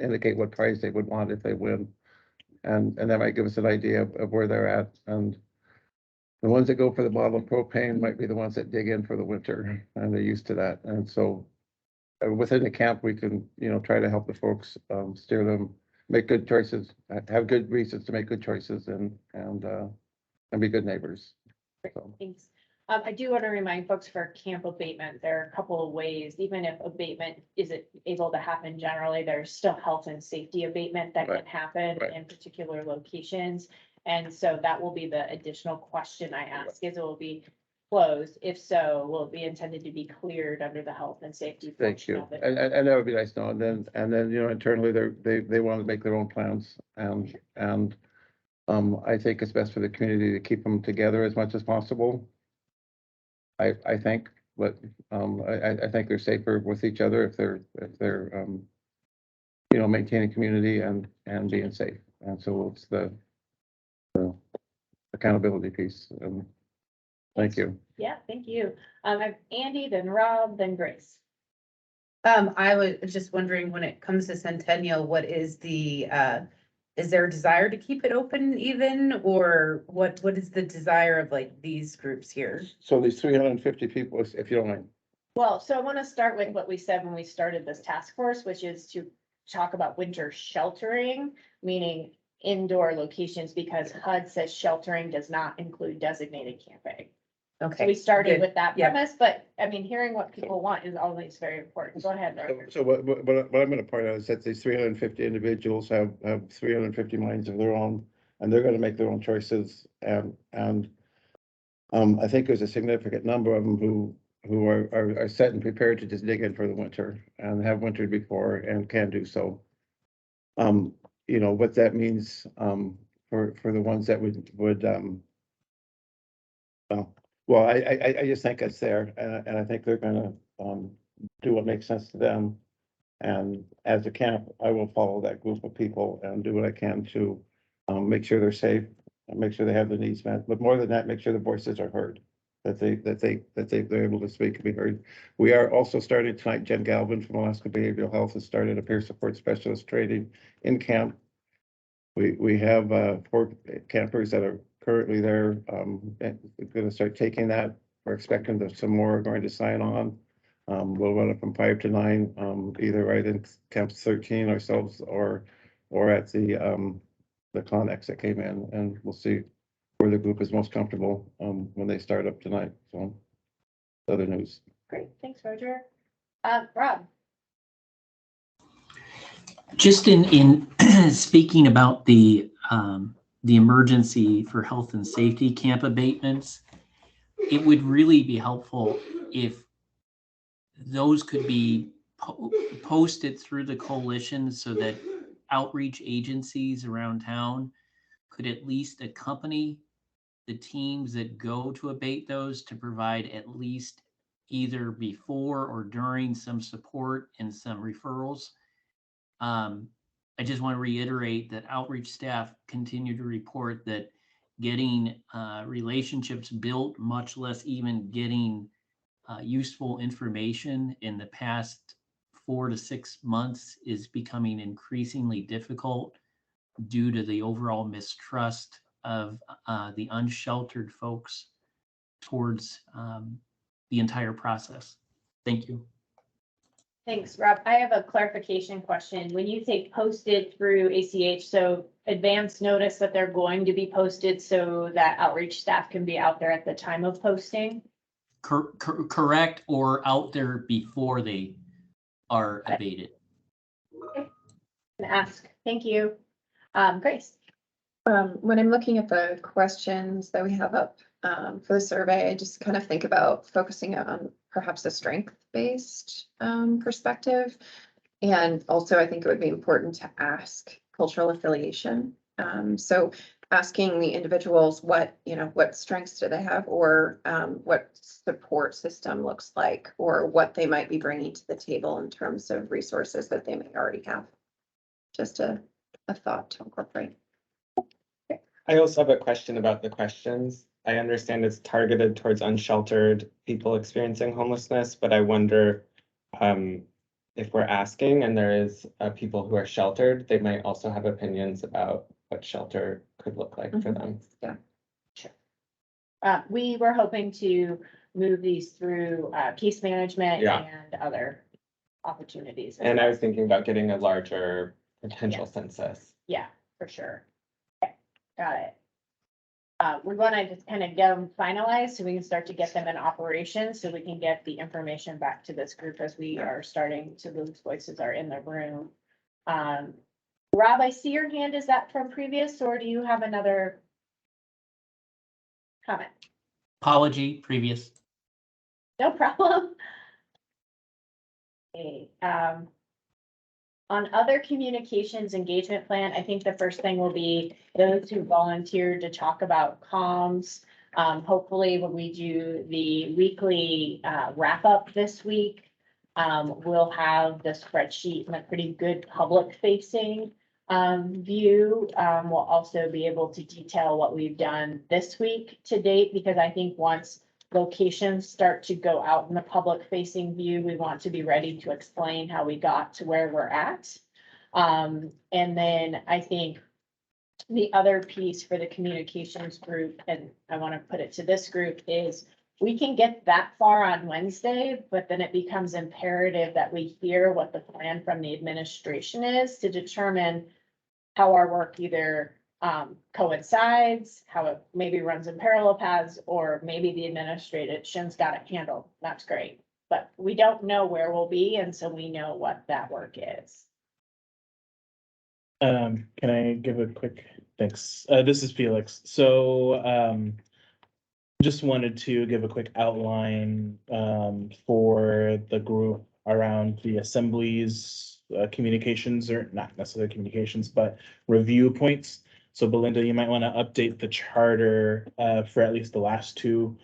indicate what price they would want if they win. And that might give us an idea of where they're at. And the ones that go for the bottle of propane might be the ones that dig in for the winter, and they're used to that. And so within the camp, we can, try to help the folks, steer them, make good choices, have good reasons to make good choices and be good neighbors. So, Thanks. I do want to remind folks for camp abatement, there are a couple of ways, even if abatement isn't able to happen generally, there's still health and safety abatement that can Right, happen right. in particular locations. And so that will be the additional question I ask, is it will be closed? If so, will it be intended to be cleared under the health and safety? Thank portion you. of it? And that would be nice to know. And then, internally, they want to make their own plans and I think it's best for the community to keep them together as much as possible. I think, but, I think they're safer with each other if they're, maintaining community and being safe. And so it's the accountability piece. Thank you. Yeah, thank you. I have Andy, then Rob, then Grace. I was just wondering, when it comes to Centennial, what is is there a desire to keep it open even, or what is the desire of like these groups here? So these 350 people, if you don't mind. Well, so I want to start with what we said when we started this task force, which is to talk about winter sheltering, meaning indoor locations, because HUD says sheltering does not include designated camping. Okay. So we started good. with that Yeah. premise, but I mean, hearing what people want is always very important. Go ahead, Roger. So what I'm gonna point out is that these 350 individuals have 350 minds of their own, and they're gonna make their own choices. And I think there's a significant number of them who are set and prepared to just dig in for the winter and have wintered before and can do so. What that means, for the ones that would, well, I just think it's there, and I think they're gonna, do what makes sense to them. And as a camp, I will follow that group of people and do what I can to, make sure they're safe and make sure they have their needs met. But more than that, make sure the voices are heard, that they're able to speak and be heard. We are also starting tonight, Jen Galvin from Alaska Behavioral Health has started a peer support specialist training in camp. We have 4 campers that are currently there, and we're gonna start taking that. We're expecting that some more are going to sign on. We'll run it from 5 to 9, either right in Camp 13 ourselves or at the Connex that came in, and we'll see where the group is most comfortable when they start up tonight. So, other news. Great, thanks, Roger. Rob. Just in speaking about the emergency for health and safety camp abatements, it would really be helpful if those could be posted through the coalition so that outreach agencies around town could at least accompany the teams that go to abate those to provide at least either before or during some support and some referrals. I just want to reiterate that outreach staff continue to report that getting relationships built, much less even getting useful information in the past 4 to 6 months, is becoming increasingly difficult due to the overall mistrust of the unsheltered folks towards the entire process. Thank you. Thanks, Rob. I have a clarification question. When you say posted through ACH, so advance notice that they're going to be posted so that outreach staff can be out there at the time of posting? Correct, or out there before they are abated. Okay. Ask. Thank you. Grace. When I'm looking at the questions that we have up for the survey, I just kind of think about focusing on perhaps a strength-based perspective. And also, I think it would be important to ask cultural affiliation. So asking the individuals what strengths do they have, or what support system looks like, or what they might be bringing to the table in terms of resources that they may already have. Just a thought to incorporate. I also have a question about the questions. I understand it's targeted towards unsheltered people experiencing homelessness, but I wonder if we're asking and there is people who are sheltered, they might also have opinions about what shelter could look like for them. Yeah, sure. We were hoping to move these through case management and other opportunities. as And I well. was thinking about getting a larger potential census. Yeah, for sure. Okay, got it. We're gonna just kind of get them finalized so we can start to get them in operation, so we can get the information back to this group as we are starting to lose voices are in the room. Rob, I see your hand. Is that from previous, or do you have another comment? Apology, previous. No problem. Okay, on other communications engagement plan, I think the first thing will be those who volunteered to talk about comms. Hopefully when we do the weekly wrap up this week, we'll have the spreadsheet in a pretty good public facing view. We'll also be able to detail what we've done this week to date, because I think once locations start to go out in the public facing view, we want to be ready to explain how we got to where we're at. And then I think the other piece for the communications group, and I want to put it to this group, is we can get that far on Wednesday, but then it becomes imperative that we hear what the plan from the administration is to determine how our work either coincides, how it maybe runs in parallel paths, or maybe the administration's got it handled. That's great. But we don't know where we'll be until we know what that work is. Can I give a quick, thanks. This is Felix. So, just wanted to give a quick outline, for the group around the assemblies, communications, or not necessarily communications, but review points. So Belinda, you might want to update the charter, for at least the last two.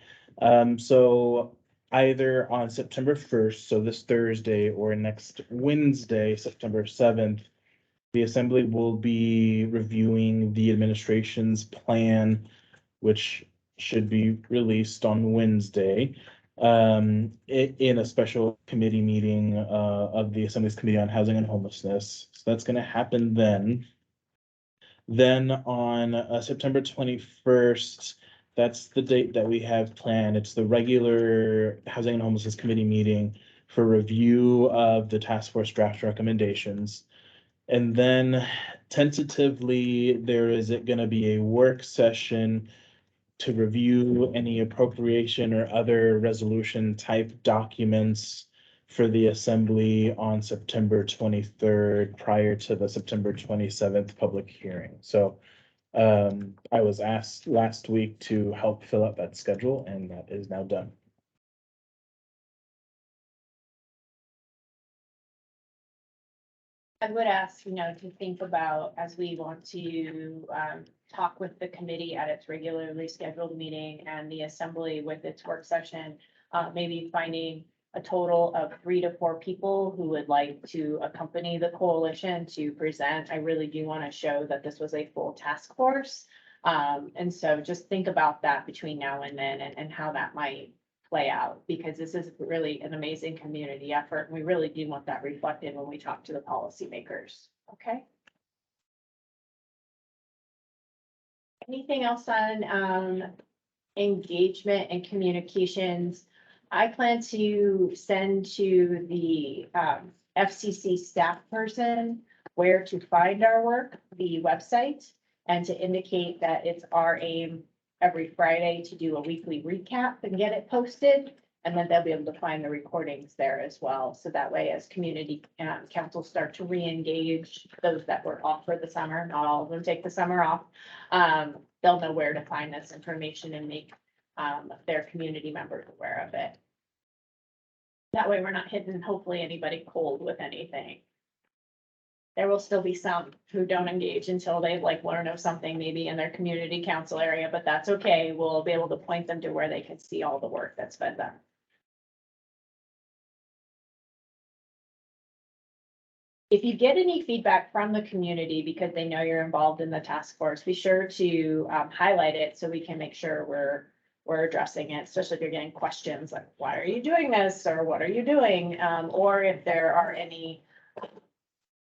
So either on September 1st, so this Thursday, or next Wednesday, September 7th, the assembly will be reviewing the administration's plan, which should be released on Wednesday, in a special committee meeting, of the Assembly's Committee on Housing and Homelessness. So that's gonna happen then. Then on September 21st, that's the date that we have planned. It's the regular Housing and Homelessness Committee meeting for review of the task force draft recommendations. And then tentatively, there is gonna be a work session to review any appropriation or other resolution type documents for the assembly on September 23rd, prior to the September 27th public hearing. So I was asked last week to help fill out that schedule, and that is now done. I would ask, to think about, as we want to talk with the committee at its regularly scheduled meeting and the assembly with its work session, maybe finding a total of 3 to 4 people who would like to accompany the coalition to present. I really do want to show that this was a full task force. And so just think about that between now and then, and how that might play out, because this is really an amazing community effort. And we really do want that reflected when we talk to the policymakers. Okay. Anything else on engagement and communications? I plan to send to the FCC staff person where to find our work, the website, and to indicate that it's our aim every Friday to do a weekly recap and get it posted. And then they'll be able to find the recordings there as well. So that way, as community councils start to re-engage those that were off for the summer, not all of them take the summer off, they'll know where to find this information and make their community members aware of it. That way we're not hitting, hopefully, anybody cold with anything. There will still be some who don't engage until they learn of something maybe in their community council area, but that's okay. We'll be able to point them to where they can see all the work that's been done. If you get any feedback from the community because they know you're involved in the task force, be sure to highlight it so we can make sure we're addressing it, especially if you're getting questions like, why are you doing this? Or what are you doing? Or if there are any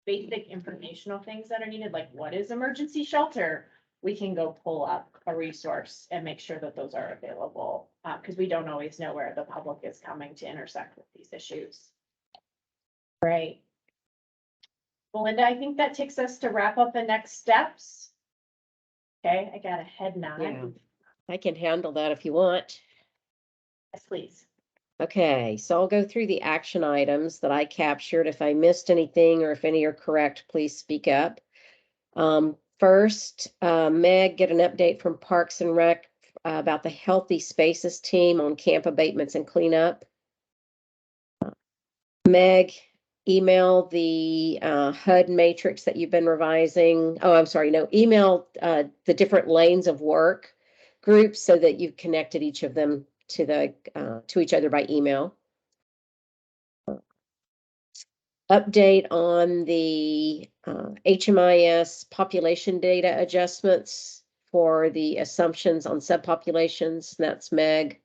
basic informational things that are needed, like what is emergency shelter? We can go pull up a resource and make sure that those are available, because we don't always know where the public is coming to intersect with these issues. Right. Belinda, I think that takes us to wrap up the next steps. Okay, I got a head nod. Yeah. I can handle that if you want. Yes, please. Okay, so I'll go through the action items that I captured. If I missed anything or if any are correct, please speak up. First, Meg, get an update from Parks and Rec about the Healthy Spaces team on camp abatements and cleanup. Meg, email the HUD matrix that you've been revising. Oh, I'm sorry, no, email the different lanes of work groups so that you've connected each of them to each other by email. Update on the HMIS population data adjustments for the assumptions on subpopulations. That's Meg.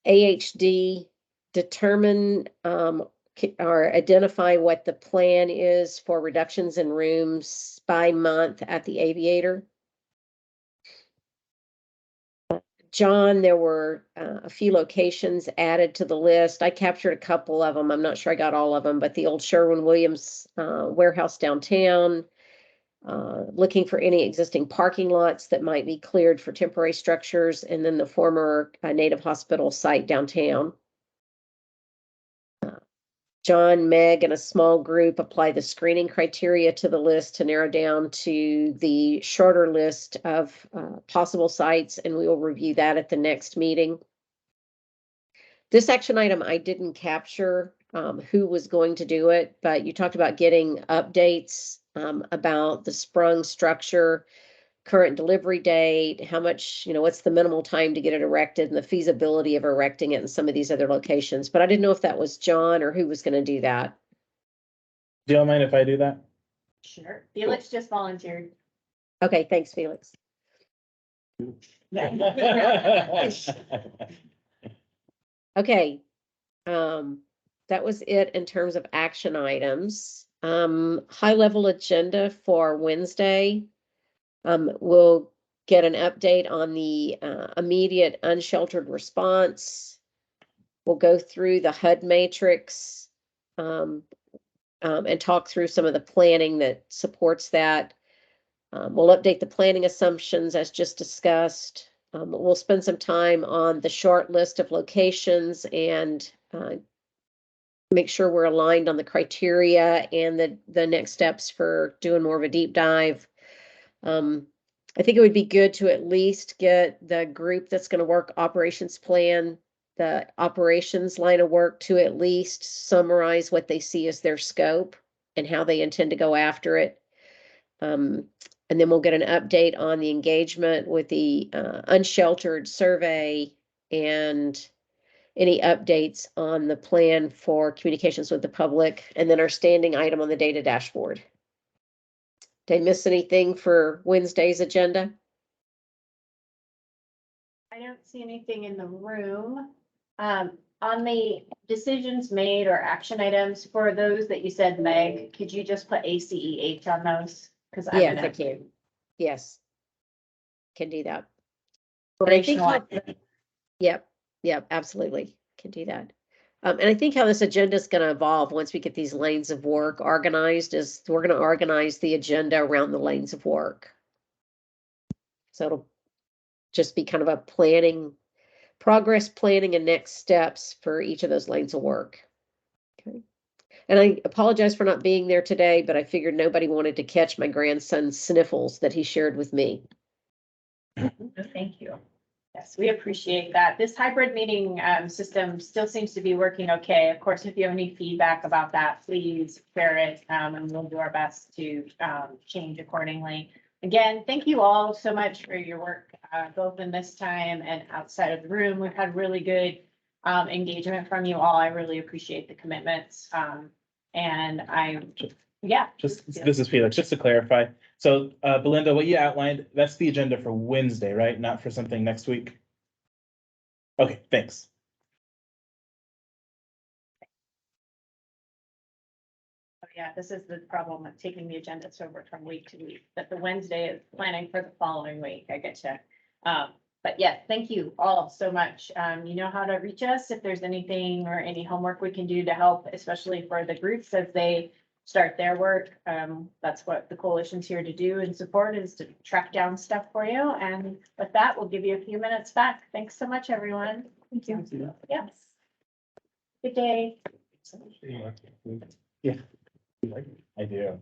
AHD, determine or identify what the plan is for reductions in rooms by month at the Aviator. John, there were a few locations added to the list. I captured a couple of them. I'm not sure I got all of them, but the old Sherwin-Williams warehouse downtown, looking for any existing parking lots that might be cleared for temporary structures, and then the former Native Hospital site downtown. John, Meg, and a small group apply the screening criteria to the list to narrow down to the shorter list of possible sites, and we will review that at the next meeting. This action item, I didn't capture who was going to do it, but you talked about getting updates about the sprung structure, current delivery date, how much, what's the minimal time to get it erected, and the feasibility of erecting it in some of these other locations. But I didn't know if that was John or who was going to do that. Do you mind if I do that? Sure. Felix just volunteered. Okay, thanks, Felix. Okay, that was it in terms of action items. High level agenda for Wednesday. We'll get an update on the immediate unsheltered response. We'll go through the HUD matrix and talk through some of the planning that supports that. We'll update the planning assumptions as just discussed. We'll spend some time on the short list of locations and make sure we're aligned on the criteria and the next steps for doing more of a deep dive. I think it would be good to at least get the group that's going to work operations plan, the operations line of work, to at least summarize what they see as their scope and how they intend to go after it. And then we'll get an update on the engagement with the unsheltered survey and any updates on the plan for communications with the public, and then our standing item on the data dashboard. Did I miss anything for Wednesday's agenda? I don't see anything in the room. On the decisions made or action items for those that you said, Meg, could you just put ACEH on those? Because Yes, I can. Yes. Can do that. And I think yep, absolutely. Can do that. And I think how this agenda is going to evolve once we get these lanes of work organized is we're going to organize the agenda around the lanes of work. So it'll just be kind of a progress planning and next steps for each of those lanes of work. Okay. And I apologize for not being there today, but I figured nobody wanted to catch my grandson's sniffles that he shared with me. Thank you. Yes, we appreciate that. This hybrid meeting system still seems to be working okay. Of course, if you have any feedback about that, please share it, and we'll do our best to change accordingly. Again, thank you all so much for your work, both in this time and outside of the room. We've had really good engagement from you all. I really appreciate the commitments. This is Felix, just to clarify. So Belinda, what you outlined, that's the agenda for Wednesday, right? Not for something next week? Okay, thanks. Oh, yeah, this is the problem of taking the agendas over from week to week, that the Wednesday is planning for the following week. I get you. But yes, thank you all so much. You know how to reach us if there's anything or any homework we can do to help, especially for the groups as they start their work. That's what the coalition's here to do and support, is to track down stuff for you. And with that, we'll give you a few minutes back. Thanks so much, everyone. Thank you. Yes. Good day. Yeah. I do.